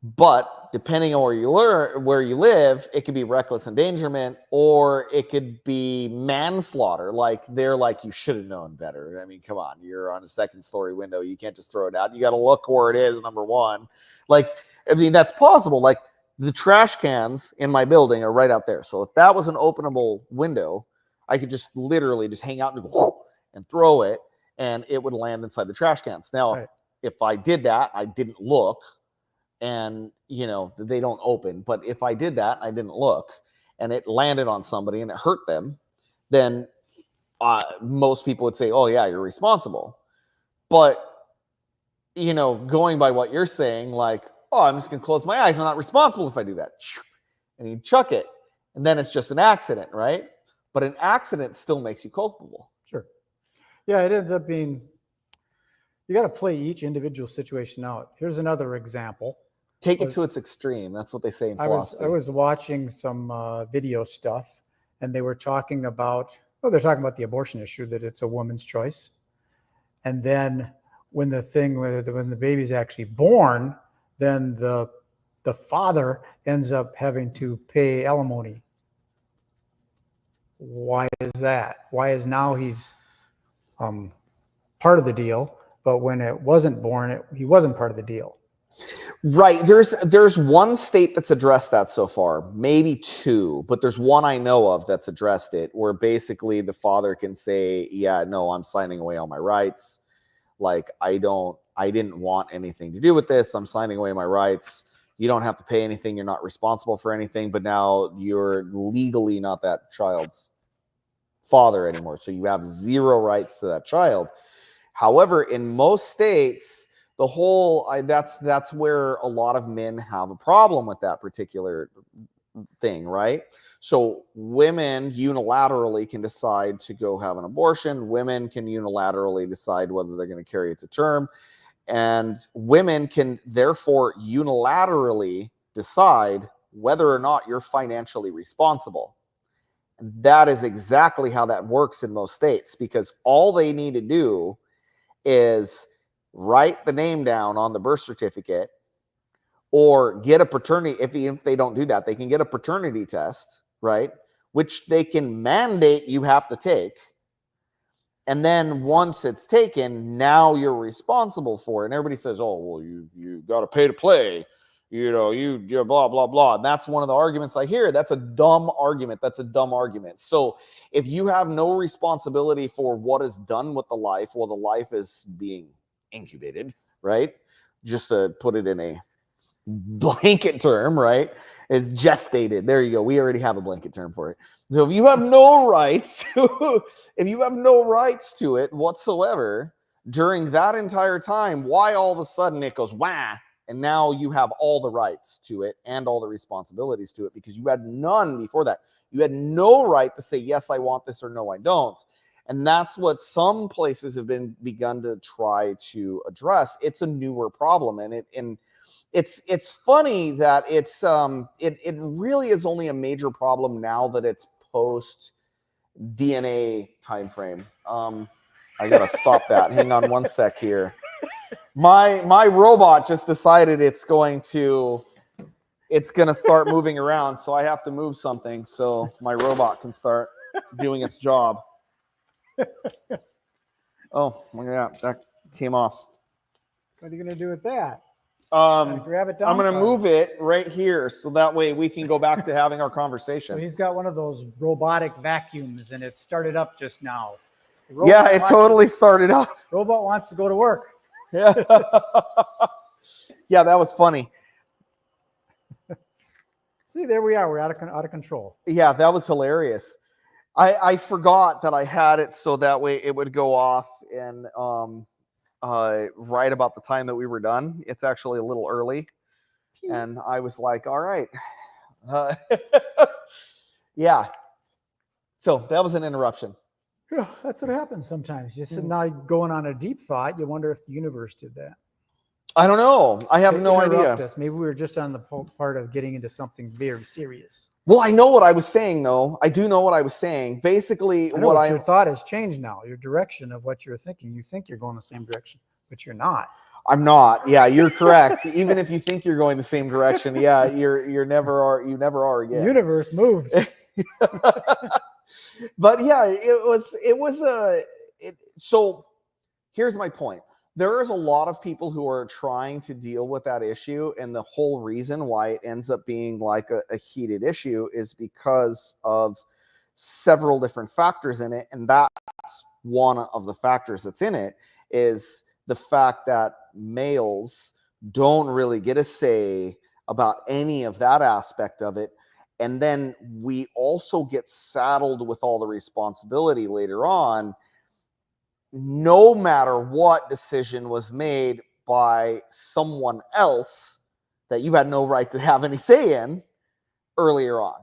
But depending on where you live, it could be reckless endangerment, or it could be manslaughter. Like they're like, you should have known better. I mean, come on, you're on a second-story window. You can't just throw it out. You got to look where it is, number one. Like, I mean, that's possible. Like the trash cans in my building are right out there. So if that was an openable window, I could just literally just hang out and go and throw it, and it would land inside the trash cans. Now, if I did that, I didn't look, and you know they don't open, but if I did that, I didn't look, and it landed on somebody and it hurt them, then most people would say, oh yeah, you're responsible. But you know, going by what you're saying, like, oh, I'm just gonna close my eyes, I'm not responsible if I do that, and you chuck it, and then it's just an accident, right? But an accident still makes you culpable. Sure. Yeah, it ends up being, you got to play each individual situation out. Here's another example. Take it to its extreme. That's what they say in philosophy. I was watching some video stuff, and they were talking about, well, they're talking about the abortion issue, that it's a woman's choice. And then when the baby's actually born, then the father ends up having to pay alimony. Why is that? Why is now he's part of the deal, but when it wasn't born, he wasn't part of the deal? Right. There's one state that's addressed that so far, maybe two, but there's one I know of that's addressed it, where basically the father can say, yeah, no, I'm signing away all my rights. Like, I didn't want anything to do with this. I'm signing away my rights. You don't have to pay anything. You're not responsible for anything, but now you're legally not that child's father anymore. So you have zero rights to that child. However, in most states, the whole, that's where a lot of men have a problem with that particular thing, right? So women unilaterally can decide to go have an abortion. Women can unilaterally decide whether they're going to carry it to term. And women can therefore unilaterally decide whether or not you're financially responsible. And that is exactly how that works in most states, because all they need to do is write the name down on the birth certificate, or get a paternity. If they don't do that, they can get a paternity test, right? Which they can mandate you have to take. And then once it's taken, now you're responsible for it. And everybody says, oh, well, you got to pay to play. You know, you blah, blah, blah. And that's one of the arguments I hear. That's a dumb argument. That's a dumb argument. So if you have no responsibility for what is done with the life, well, the life is being incubated, right? Just to put it in a blanket term, right? Is gestated. There you go. We already have a blanket term for it. So if you have no rights to, it whatsoever during that entire time, why all of a sudden it goes wah, and now you have all the rights to it and all the responsibilities to it, because you had none before that. You had no right to say, yes, I want this, or no, I don't. And that's what some places have begun to try to address. It's a newer problem, and it's funny that it really is only a major problem now that it's post DNA time frame. I gotta stop that. Hang on one sec here. My robot just decided it's gonna start moving around, so I have to move something so my robot can start doing its job. Oh, look at that. That came off. What are you going to do with that? Grab it down. I'm going to move it right here, so that way we can go back to having our conversation. So he's got one of those robotic vacuums, and it started up just now. Yeah, it totally started up. Robot wants to go to work. Yeah. Yeah, that was funny. See, there we are. We're out of control. Yeah, that was hilarious. I forgot that I had it so that way it would go off and right about the time that we were done. It's actually a little early, and I was like, all right. Yeah. So that was an interruption. Yeah, that's what happens sometimes. Just now going on a deep thought, you wonder if the universe did that. I don't know. I have no idea. Us. Maybe we were just on the part of getting into something very serious. Well, I know what I was saying, though. I do know what I was saying. Basically, your thought has changed now. Your direction of what you're thinking. You think you're going the same direction. but you're not. I'm not. Yeah, you're correct. Even if you think you're going the same direction, yeah, you never are. You never are The again. universe moved. But yeah, so here's my point. There is a lot of people who are trying to deal with that issue, and the whole reason why it ends up being like a heated issue is because of several different factors in it, and that's one of the factors that's in it is the fact that males don't really get a say about any of that aspect of it. And then we also get saddled with all the responsibility later on, no matter what decision was made by someone else that you had no right to have any say in earlier on.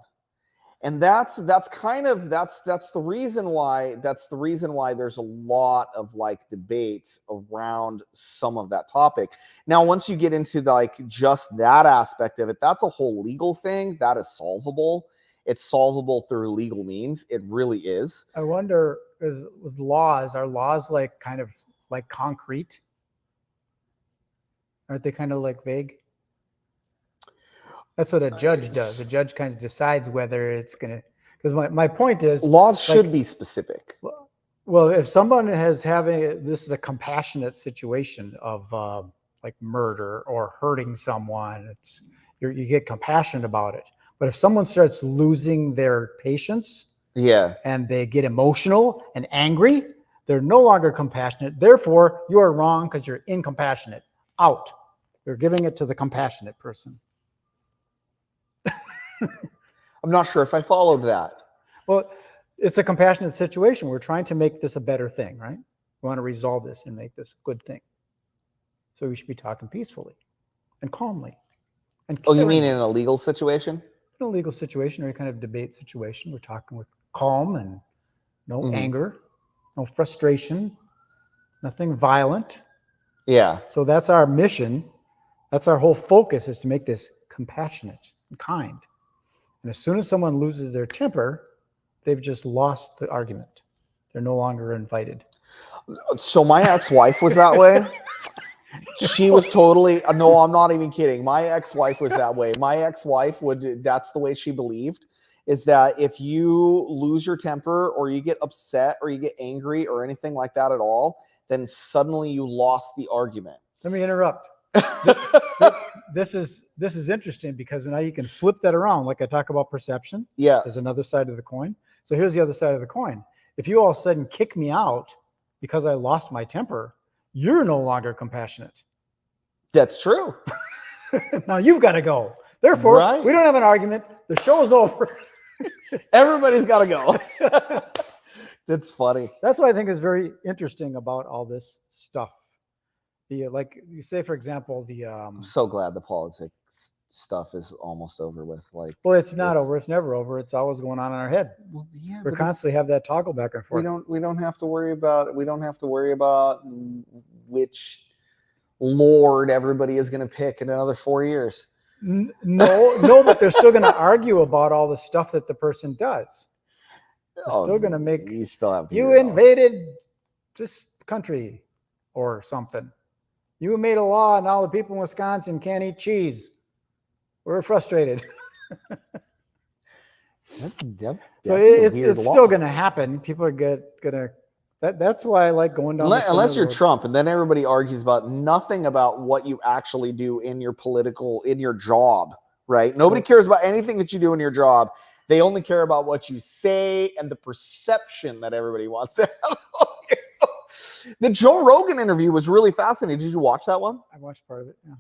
And that's the reason why there's a lot of like debates around some of that topic. Now, once you get into like just that aspect of it, that's a whole legal thing that is solvable. It's solvable through legal means. It really is. I wonder, is with laws, are laws like kind of like concrete? Aren't they kind of like vague? That's what a judge does. A judge kind of decides whether it's going to, because my point is laws should be specific. Well, if someone this is a compassionate situation of like murder or hurting someone, you get compassionate about it. But if someone starts losing their patience, yeah, and they get emotional and angry, they're no longer compassionate. Therefore, you are wrong because you're incompassionate. Out. You're giving it to the compassionate person. I'm not sure if I followed that. Well, it's a compassionate situation. We're trying to make this a better thing, right? We want to resolve this and make this a good thing. So we should be talking peacefully and calmly. And oh, you mean in a legal situation? In a legal situation or a kind of debate situation, we're talking with calm and no anger, no frustration, nothing violent. Yeah. So that's our mission. That's our whole focus, is to make this compassionate and kind. And as soon as someone loses their temper, they've just lost the argument. They're no longer invited. So my ex-wife was that way. She was totally, no, I'm not even kidding. My ex-wife was that way. My ex-wife that's the way she believed, is that if you lose your temper or you get upset or you get angry or anything like that at all, then suddenly you lost the argument. Let me interrupt. This is interesting because now you can flip that around. Like I talk about perception. Yeah. There's another side of the coin. So here's the other side of the coin. If you all of a sudden kick me out because I lost my temper, you're no longer compassionate. That's true. Now you've got to go. Therefore, we don't have an argument. The show's over. Everybody's got to go. That's funny. That's what I think is very interesting about all this stuff. Like you say, for example, I'm so glad the politics stuff is almost over with. Like, well, it's not over. It's never over. It's always going on in our head. Well, yeah, we constantly have that toggle back and forth. We don't have to worry about. We don't have to worry about which lord everybody is going to pick in another 4 years. No, but they're still going to argue about all the stuff that the person does. They're still going to make. You still have to. You invaded this country, or something. You made a law, and all the people in Wisconsin can't eat cheese. We're frustrated. So it's still going to happen. People are gonna. That's why I like going down. Unless you're Trump, and then everybody argues about nothing about what you actually do in your job, right? Nobody cares about anything that you do in your job. They only care about what you say and the perception that everybody wants to have. The Joe Rogan interview was really fascinating. Did you watch that one? I watched part of it, yeah.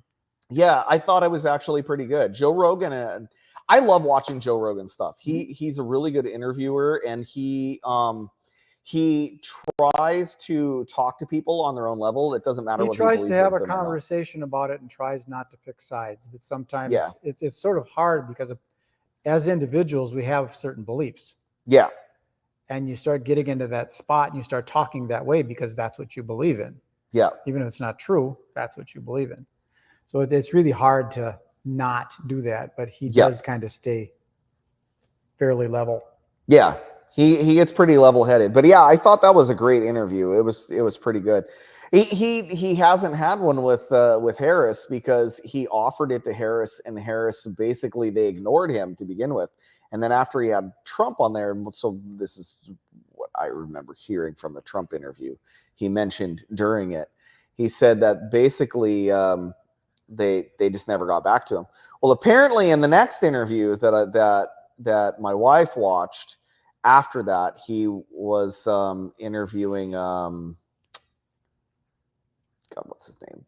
Yeah, I thought it was actually pretty good. Joe Rogan, I love watching Joe Rogan stuff. He's a really good interviewer, and he tries to talk to people on their own level. It doesn't matter what he tries to have a conversation about it and tries not to pick sides. But sometimes it's sort of hard because as individuals, we have certain beliefs. Yeah. And you start getting into that spot and you start talking that way because that's what you believe in. Yeah. Even if it's not true, that's what you believe in. So it's really hard to not do that, but he does kind of stay fairly level. Yeah. He gets pretty level-headed. But yeah, I thought that was a great interview. It was pretty good. He hasn't had one with Harris because he offered it to Harris, and Harris basically they ignored him to begin with. And then after he had Trump on there, so this is what I remember hearing from the Trump interview. He mentioned during it, he said that basically they just never got back to him. Well, apparently in the next interview that my wife watched after that, he was interviewing God, what's his name?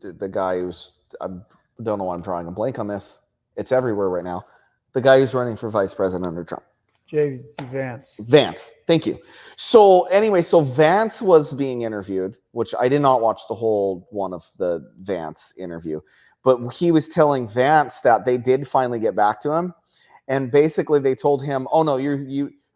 The guy who's I don't know why I'm drawing a blank on this. It's everywhere right now. The guy who's running for vice president under Trump. J.D. Vance. Vance, thank you. So anyway, so Vance was being interviewed, which I did not watch the whole one of the Vance interview, but he was telling Vance that they did finally get back to him, and basically they told him, "Oh no,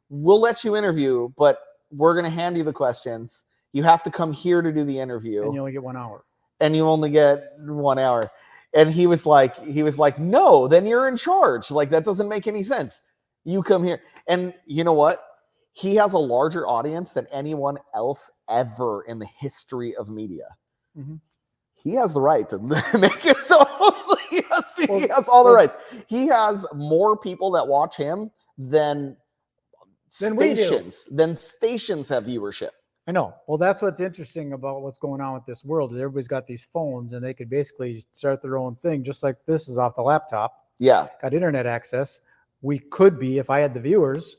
we'll let you interview, but we're going to hand you the questions. You have to come here to do the interview, And you only get 1 hour. And you only get 1 hour." And he was like, "No, then you're in charge. Like, that doesn't make any sense. You come here." And you know what? He has a larger audience than anyone else ever in the history of media. Mm-hmm. He has the right to make it so. He has all the rights. He has more people that watch him than stations. Than stations have viewership. I know. Well, that's what's interesting about what's going on with this world is everybody's got these phones and they could basically start their own thing, just like this is off the laptop. Yeah. Got internet access. We could be, if I had the viewers,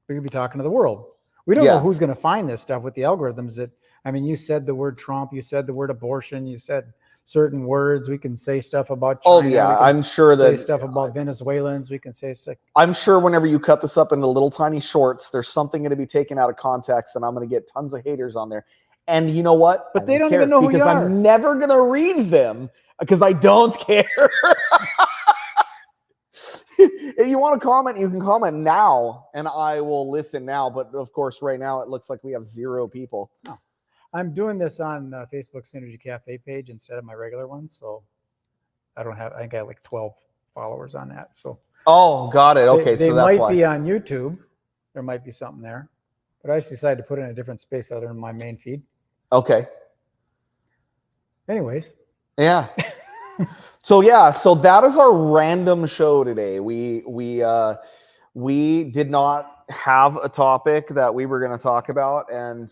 we could be talking to the world. We don't know who's going to find this stuff with the algorithms. You said the word Trump, you said the word abortion, you said certain words. We can say stuff about China. Oh yeah, I'm sure say that stuff about Venezuelans. We can say stuff. I'm sure whenever you cut this up into little tiny shorts, there's something going to be taken out of context, and I'm going to get tons of haters on there. And you know what? But they don't even know who you are. I'm never going to read them because I don't care. If you want to comment, you can comment now, and I will listen now. But of course, right now it looks like we have 0 people. No. I'm doing this on Facebook's SynergyCafe page instead of my regular one, so I think I have like 12 followers on that. So oh, got it. Okay, they so that's why. might be on YouTube. There might be something there, but I just decided to put it in a different space other than my main feed. Okay. Anyways. Yeah. So that is our random show today. We did not have a topic that we were going to talk about, and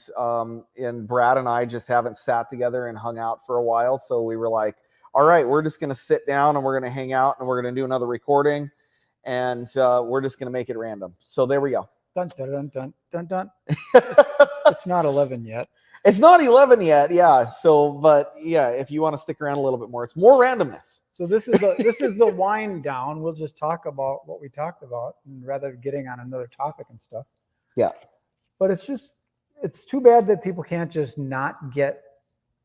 Brad and I just haven't sat together and hung out for a while. So we were like, all right, we're just going to sit down and we're going to hang out and we're going to do another recording, and we're just going to make it random. So there we go. Dun, dun, dun, dun, dun. It's not 11 yet. It's not 11 yet, yeah. So, but yeah, if you want to stick around a little bit more, it's more randomness. So this is the wind down. We'll just talk about what we talked about, and rather than getting on another topic and stuff. Yeah. But it's too bad that people can't just not get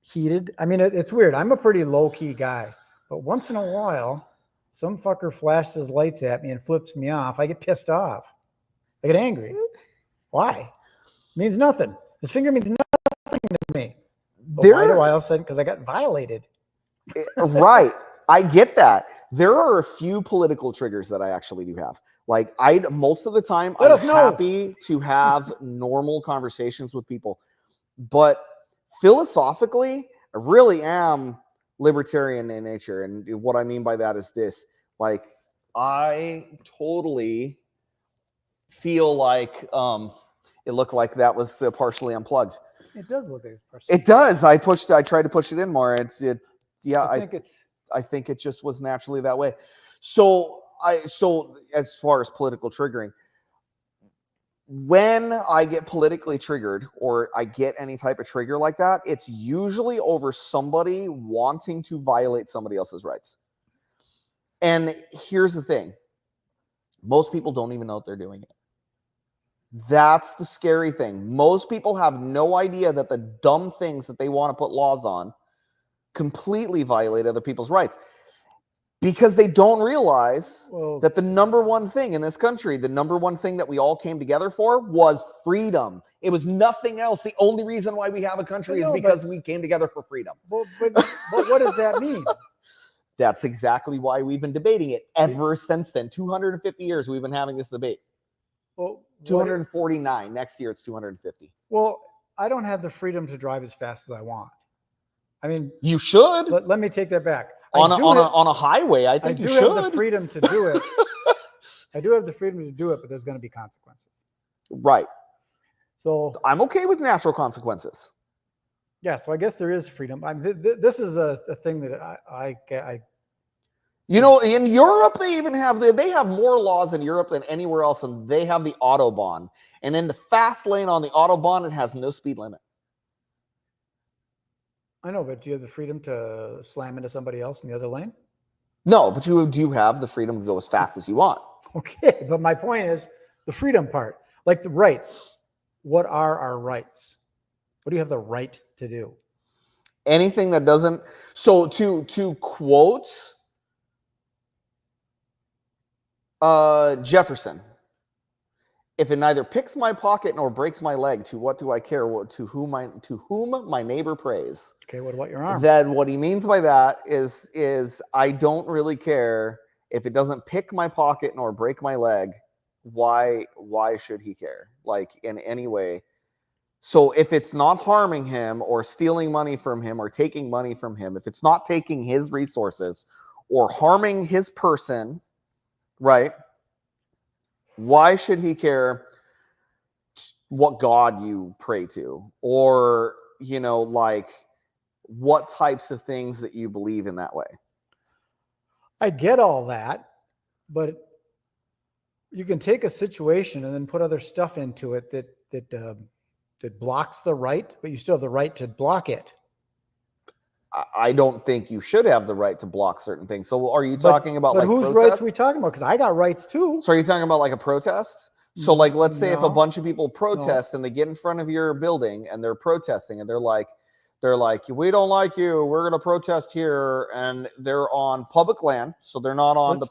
heated. I mean, it's weird. I'm a pretty low key guy, but once in a while, some fucker flashes his lights at me and flips me off. I get pissed off. I get angry. Why? It means nothing. His finger means nothing to me. Why do I all of a sudden? Because I got violated. Right. I get that. There are a few political triggers that I actually do have. Like most of the time, I'm happy to have normal conversations with people. But philosophically, I really am libertarian in nature. And what I mean by that is this. Like, I totally feel like it looked like that was partially unplugged. It does look like it's partially. It does. I tried to push it in more. I think it just was naturally that way. So as far as political triggering, when I get politically triggered or I get any type of trigger like that, it's usually over somebody wanting to violate somebody else's rights. And here's the thing. Most people don't even know that they're doing it. That's the scary thing. Most people have no idea that the dumb things that they want to put laws on completely violate other people's rights, because they don't realize that the number one thing in this country, the number one thing that we all came together for, was freedom. It was nothing else. The only reason why we have a country is because we came together for freedom. But what does that mean? That's exactly why we've been debating it ever since then. 250 years we've been having this debate. Well, 249. Next year it's 250. Well, I don't have the freedom to drive as fast as I want. I mean, You should. let me take that back. On a highway, I think you should. I do have the freedom to do it. I do have the freedom to do it, but there's going to be consequences. Right. So I'm okay with natural consequences. Yeah, so I guess there is freedom. This is a thing that I You know, in Europe, they even have more laws in Europe than anywhere else, and they have the Autobahn. And in the fast lane on the Autobahn, it has no speed limit. I know, but do you have the freedom to slam into somebody else in the other lane? No, but you do have the freedom to go as fast as you want. Okay, but my point is the freedom part, like the rights. What are our rights? What do you have the right to do? Anything that doesn't. So to quote Jefferson, if it neither picks my pocket nor breaks my leg, to what do I care? To whom my neighbor prays. Okay, what about your arm? Then what he means by that is I don't really care if it doesn't pick my pocket nor break my leg. Why should he care? Like in any way. So if it's not harming him or stealing money from him or taking money from him, if it's not taking his resources or harming his person, right? Why should he care what God you pray to, or, you know, like what types of things that you believe in that way? I get all that, but you can take a situation and then put other stuff into it that blocks the right, but you still have the right to block it. I don't think you should have the right to block certain things. So are you talking about but like whose protests? rights are we talking about? Because I got rights too. So are you talking about like a protest? So like, let's say if a No. bunch of people protest and they get in front of your building and they're protesting and they're like, we don't like you, we're going to protest here, and they're on public land, so they're not on the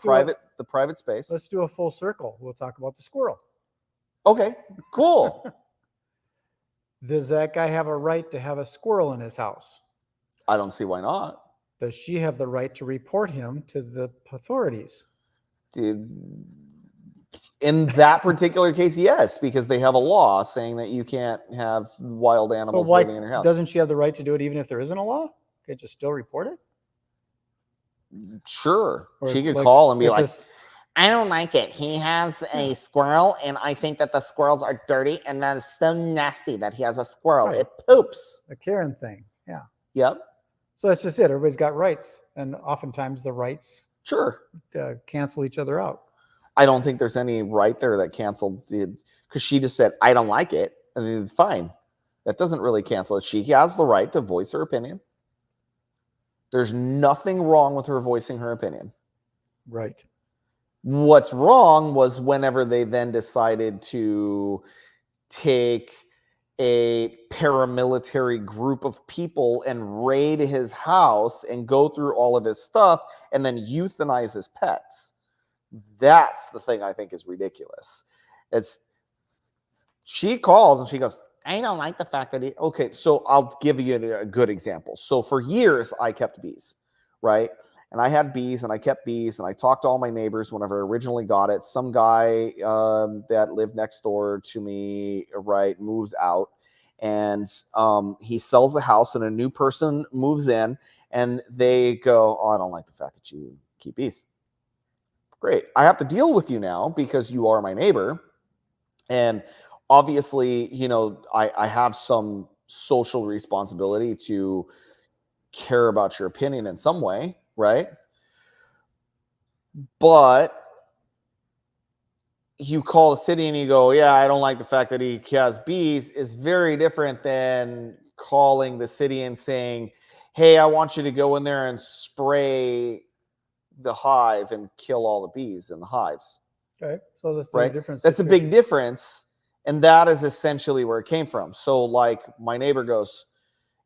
private space. Let's do a full circle. We'll talk about the squirrel. Okay, cool. Does that guy have a right to have a squirrel in his house? I don't see why not. Does she have the right to report him to the authorities? In that particular case, yes, because they have a law saying that you can't have wild animals living in your house. Doesn't she have the right to do it even if there isn't a law? Can't you still report it? Sure. Or she could like, call and be like, I don't like it. He has a squirrel, and I think that the squirrels are dirty, and that is so nasty that he has a squirrel. Right. It poops. a Karen thing. Yeah. yep, So that's just it. Everybody's got rights, and oftentimes the rights sure. cancel each other out. I don't think there's any right there that canceled it, because she just said, I don't like it. And then fine. That doesn't really cancel it. She has the right to voice her opinion. There's nothing wrong with her voicing her opinion. Right. What's wrong was whenever they then decided to take a paramilitary group of people and raid his house and go through all of his stuff and then euthanize his pets. That's the thing I think is ridiculous. She calls and she goes, I don't like the fact that he. okay, so I'll give you a good example. So for years, I kept bees, right? And I had bees and I kept bees and I talked to all my neighbors whenever I originally got it. Some guy that lived next door to me, right, moves out, and he sells the house and a new person moves in and they go, oh, I don't like the fact that you keep bees. Great. I have to deal with you now because you are my neighbor. And obviously, you know, I have some social responsibility to care about your opinion in some way, right? But you call the city and you go, yeah, I don't like the fact that he has bees, is very different than calling the city and saying, hey, I want you to go in there and spray the hive and kill all the bees in the hives. Okay. So that's right? a difference. That's a big difference. And that is essentially where it came from. So like my neighbor goes,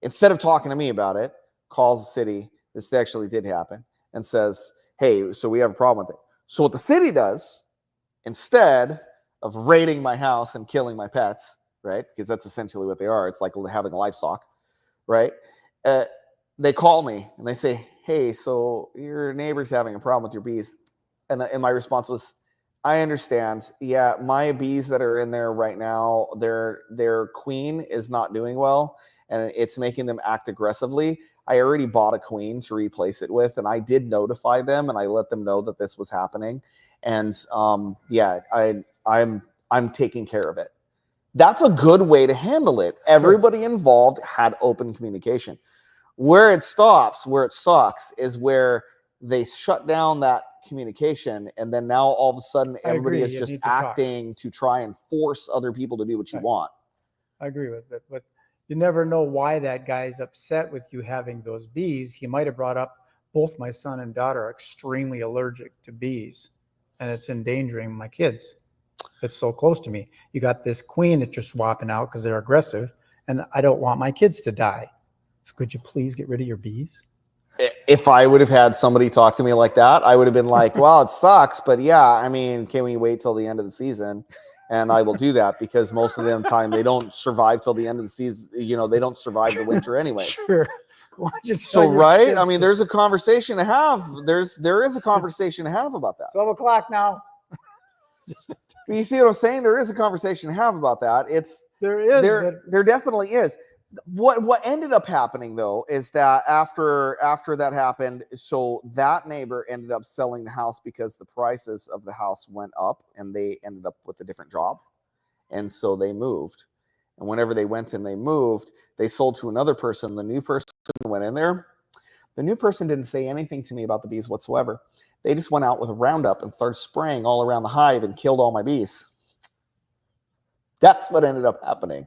instead of talking to me about it, calls the city. This actually did happen, and says, hey, so we have a problem with it. So what the city does, instead of raiding my house and killing my pets, right? Because that's essentially what they are. It's like having livestock, right? They call me and they say, hey, so your neighbor's having a problem with your bees. And my response was, I understand. Yeah, my bees that are in there right now, their queen is not doing well, and it's making them act aggressively. I already bought a queen to replace it with, and I did notify them, and I let them know that this was happening. And yeah, I'm taking care of it. That's a good way to handle it. Everybody involved had open communication. Where it stops, where it sucks, is where they shut down that communication, and then now all of a sudden everybody is just acting to try and force other people to do what you want. I agree with it, but you never know why that guy's upset with you having those bees. He might have brought up both my son and daughter are extremely allergic to bees, and it's endangering my kids. It's so close to me. You got this queen that you're swapping out because they're aggressive, and I don't want my kids to die. So could you please get rid of your bees? If I would have had somebody talk to me like that, I would have been like, well, it sucks, but yeah, I mean, can we wait till the end of the season? And I will do that, because most of the time they don't survive till the end of the season. You know, they don't survive the winter anyway. Sure. So, right? I mean, there's a conversation to have. There is a conversation to have about that. 12 o'clock now. You see what I'm saying? There is a conversation to have about that. There definitely is. What ended up happening though is that after that happened, so that neighbor ended up selling the house because the prices of the house went up, and they ended up with a different job, and so they moved. And whenever they went and they moved, they sold to another person. The new person went in there. The new person didn't say anything to me about the bees whatsoever. They just went out with a Roundup and started spraying all around the hive and killed all my bees. That's what ended up happening.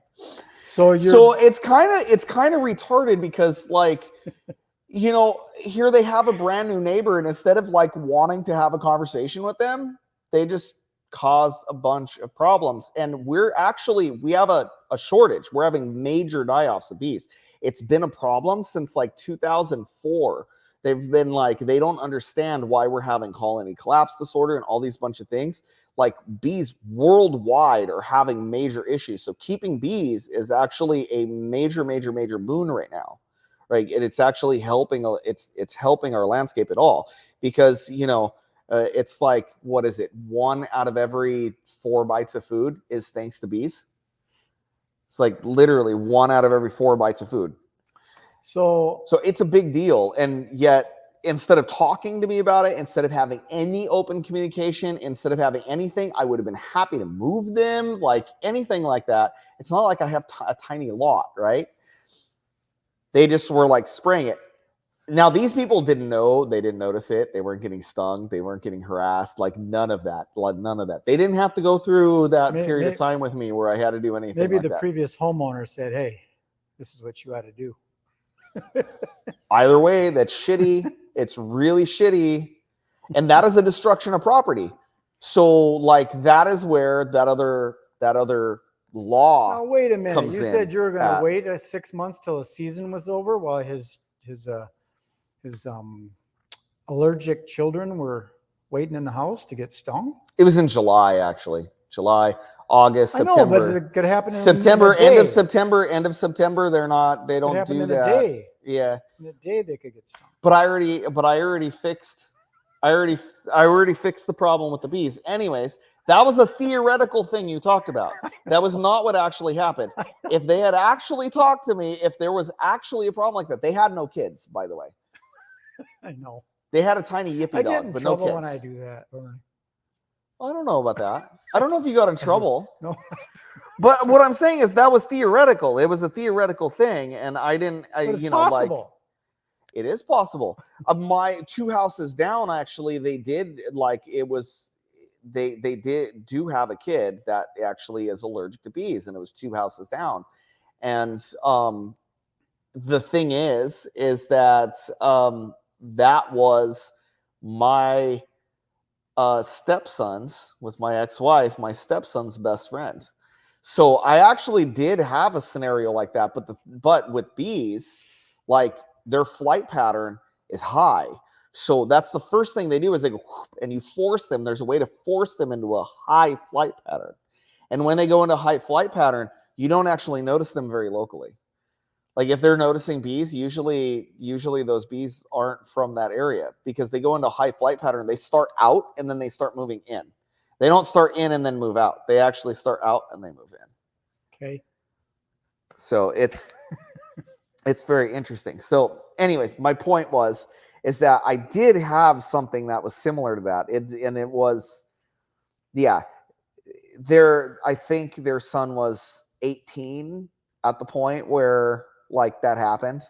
So it's kind of retarded, because, like, you know, here they have a brand new neighbor, and instead of like wanting to have a conversation with them, they just caused a bunch of problems. And we have a shortage. We're having major die-offs of bees. It's been a problem since like 2004. They've been like, they don't understand why we're having colony collapse disorder and all these bunch of things. Like, bees worldwide are having major issues. So keeping bees is actually a major boon right now, right? And it's actually helping. It's helping our landscape at all, because, you know, it's like, what is it? 1 out of every 4 bites of food is thanks to bees. It's like literally 1 out of every 4 bites of food. So it's a big deal. And yet, instead of talking to me about it, instead of having any open communication, instead of having anything, I would have been happy to move them, like anything like that. It's not like I have a tiny lot, right? They just were like spraying it. Now, these people didn't know. They didn't notice it. They weren't getting stung. They weren't getting harassed. Like, none of that. Like, none of that. They didn't have to go through that period of time with me where I had to do anything. Maybe like the previous homeowner said, hey, this is what you had to do. Either way, that's shitty. It's really shitty. And that is a destruction of property. So, like, that is where that other law. Now, wait a minute. You said you were going to wait 6 months till the season was over while his allergic children were waiting in the house to get stung? It was in July, actually. July, August, September. I know, but it could happen in September, a day. End of September. They don't do that. In a day. Yeah. In a day they could get stung. But I already fixed the problem with the bees. Anyways, that was a theoretical thing you talked about. That was not what actually happened. If they had actually talked to me, if there was actually a problem like that, they had no kids, by the way. I know. They had a tiny yippy dog, but no kids. When I do that. I don't know about that. I don't know if you got in trouble. No. But what I'm saying is that was theoretical. It was a theoretical thing, and I didn't. It's possible. Like, it is possible. My 2 houses down, actually, they did like it was. They do have a kid that actually is allergic to bees, and it was 2 houses down. And the thing is that that was my stepson's, with my ex-wife, my stepson's best friend. So I actually did have a scenario like that, but with bees, like, their flight pattern is high. So that's the first thing they do, is they go whoop, and you force them. There's a way to force them into a high flight pattern. And when they go into a high flight pattern, you don't actually notice them very locally. Like, if they're noticing bees, usually those bees aren't from that area, because they go into a high flight pattern. They start out and then they start moving in. They don't start in and then move out. They actually start out and they move in. Okay. So it's very interesting. So anyways, my point is that I did have something that was similar to that. It was, yeah, I think their son was 18 at the point where like that happened.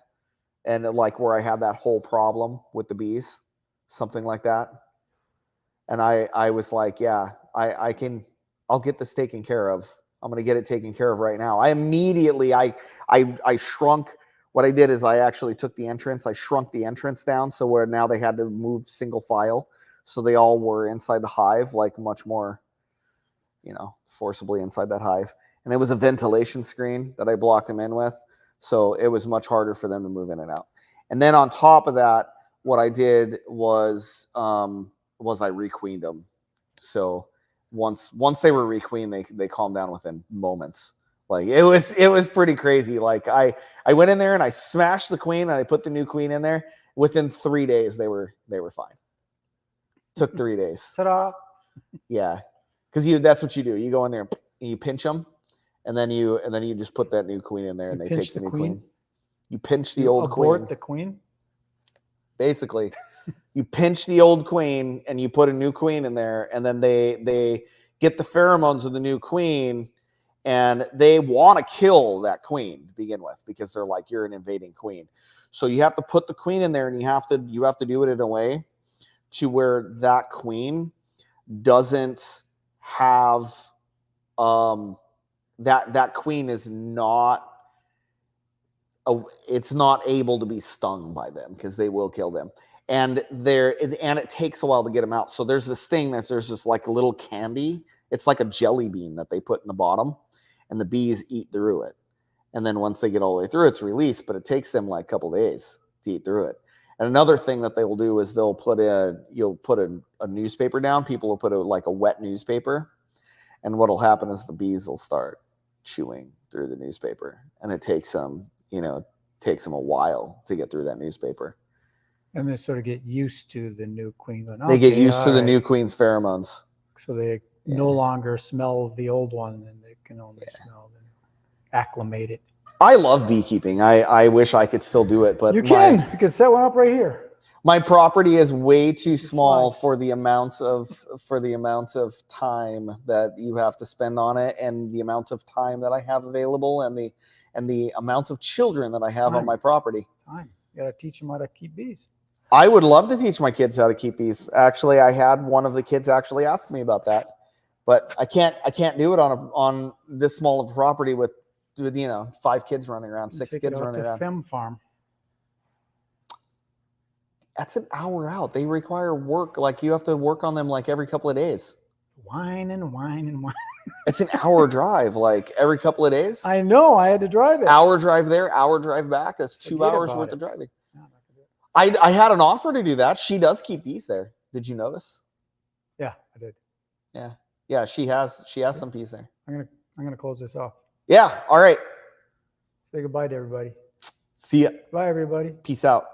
And like where I had that whole problem with the bees, something like that. And I was like, yeah, I'll get this taken care of. I'm going to get it taken care of right now. I immediately, I shrunk. What I did is I actually took the entrance. I shrunk the entrance down. So where now they had to move single file. So they all were inside the hive, like much more, forcibly inside that hive. And it was a ventilation screen that I blocked them in with. So it was much harder for them to move in and out. And then on top of that, what I did was I requeened them. So once they were requeened, they calmed down within moments. Like it was pretty crazy. Like I went in there and I smashed the queen and I put the new queen in there. Within 3 days, they were fine. Took 3 days. Ta-da. Yeah, because that's what you do. You go in there and you pinch them. And then you just put that new queen in there, and they take the new queen. You pinch the old queen. Abort the queen. Basically, you pinch the old queen, and you put a new queen in there, and then they get the pheromones of the new queen, and they want to kill that queen to begin with because they're like, you're an invading queen. So you have to put the queen in there, and you have to do it in a way to where that queen doesn't have that queen is not it's not able to be stung by them because they will kill them. And it takes a while to get them out. So there's this thing there's this like a little candy. It's like a jelly bean that they put in the bottom, and the bees eat through it. And then once they get all the way through, it's released, but it takes them like a couple days to eat through it. And another thing that they will do is you'll put a newspaper down. People will put a wet newspaper. And what'll happen is the bees will start chewing through the newspaper, and it takes them a while to get through that newspaper. And they sort of get used to the new queen. Going, They get okay, used to the right. new queen's pheromones. So they no longer smell the old one, and they can only smell the acclimate it. I love beekeeping. I wish I could still do it, but you can set one up right here. My property is way too small for the amount of time that you have to spend on it, and the amount of time that I have available, and the amount of children that I have on my property. You got to teach them how to keep bees. I would love to teach my kids how to keep bees. Actually, I had one of the kids actually ask me about that, but I can't do it on this small of a property with 5 kids running around, 6 kids running around. Fem farm. That's an hour out. They require work. Like you have to work on them like every couple of days. Wine and wine and wine. It's an hour drive, like every couple of days. I know. I had to drive it. Hour drive there, hour drive back. That's 2 hours worth of driving. No, I had an offer to do that. She does keep bees there. Did you notice? Yeah, I did. Yeah. She has some bees there. I'm gonna close this off. Yeah. All right. Say goodbye to everybody. See ya. Bye, everybody. Peace out.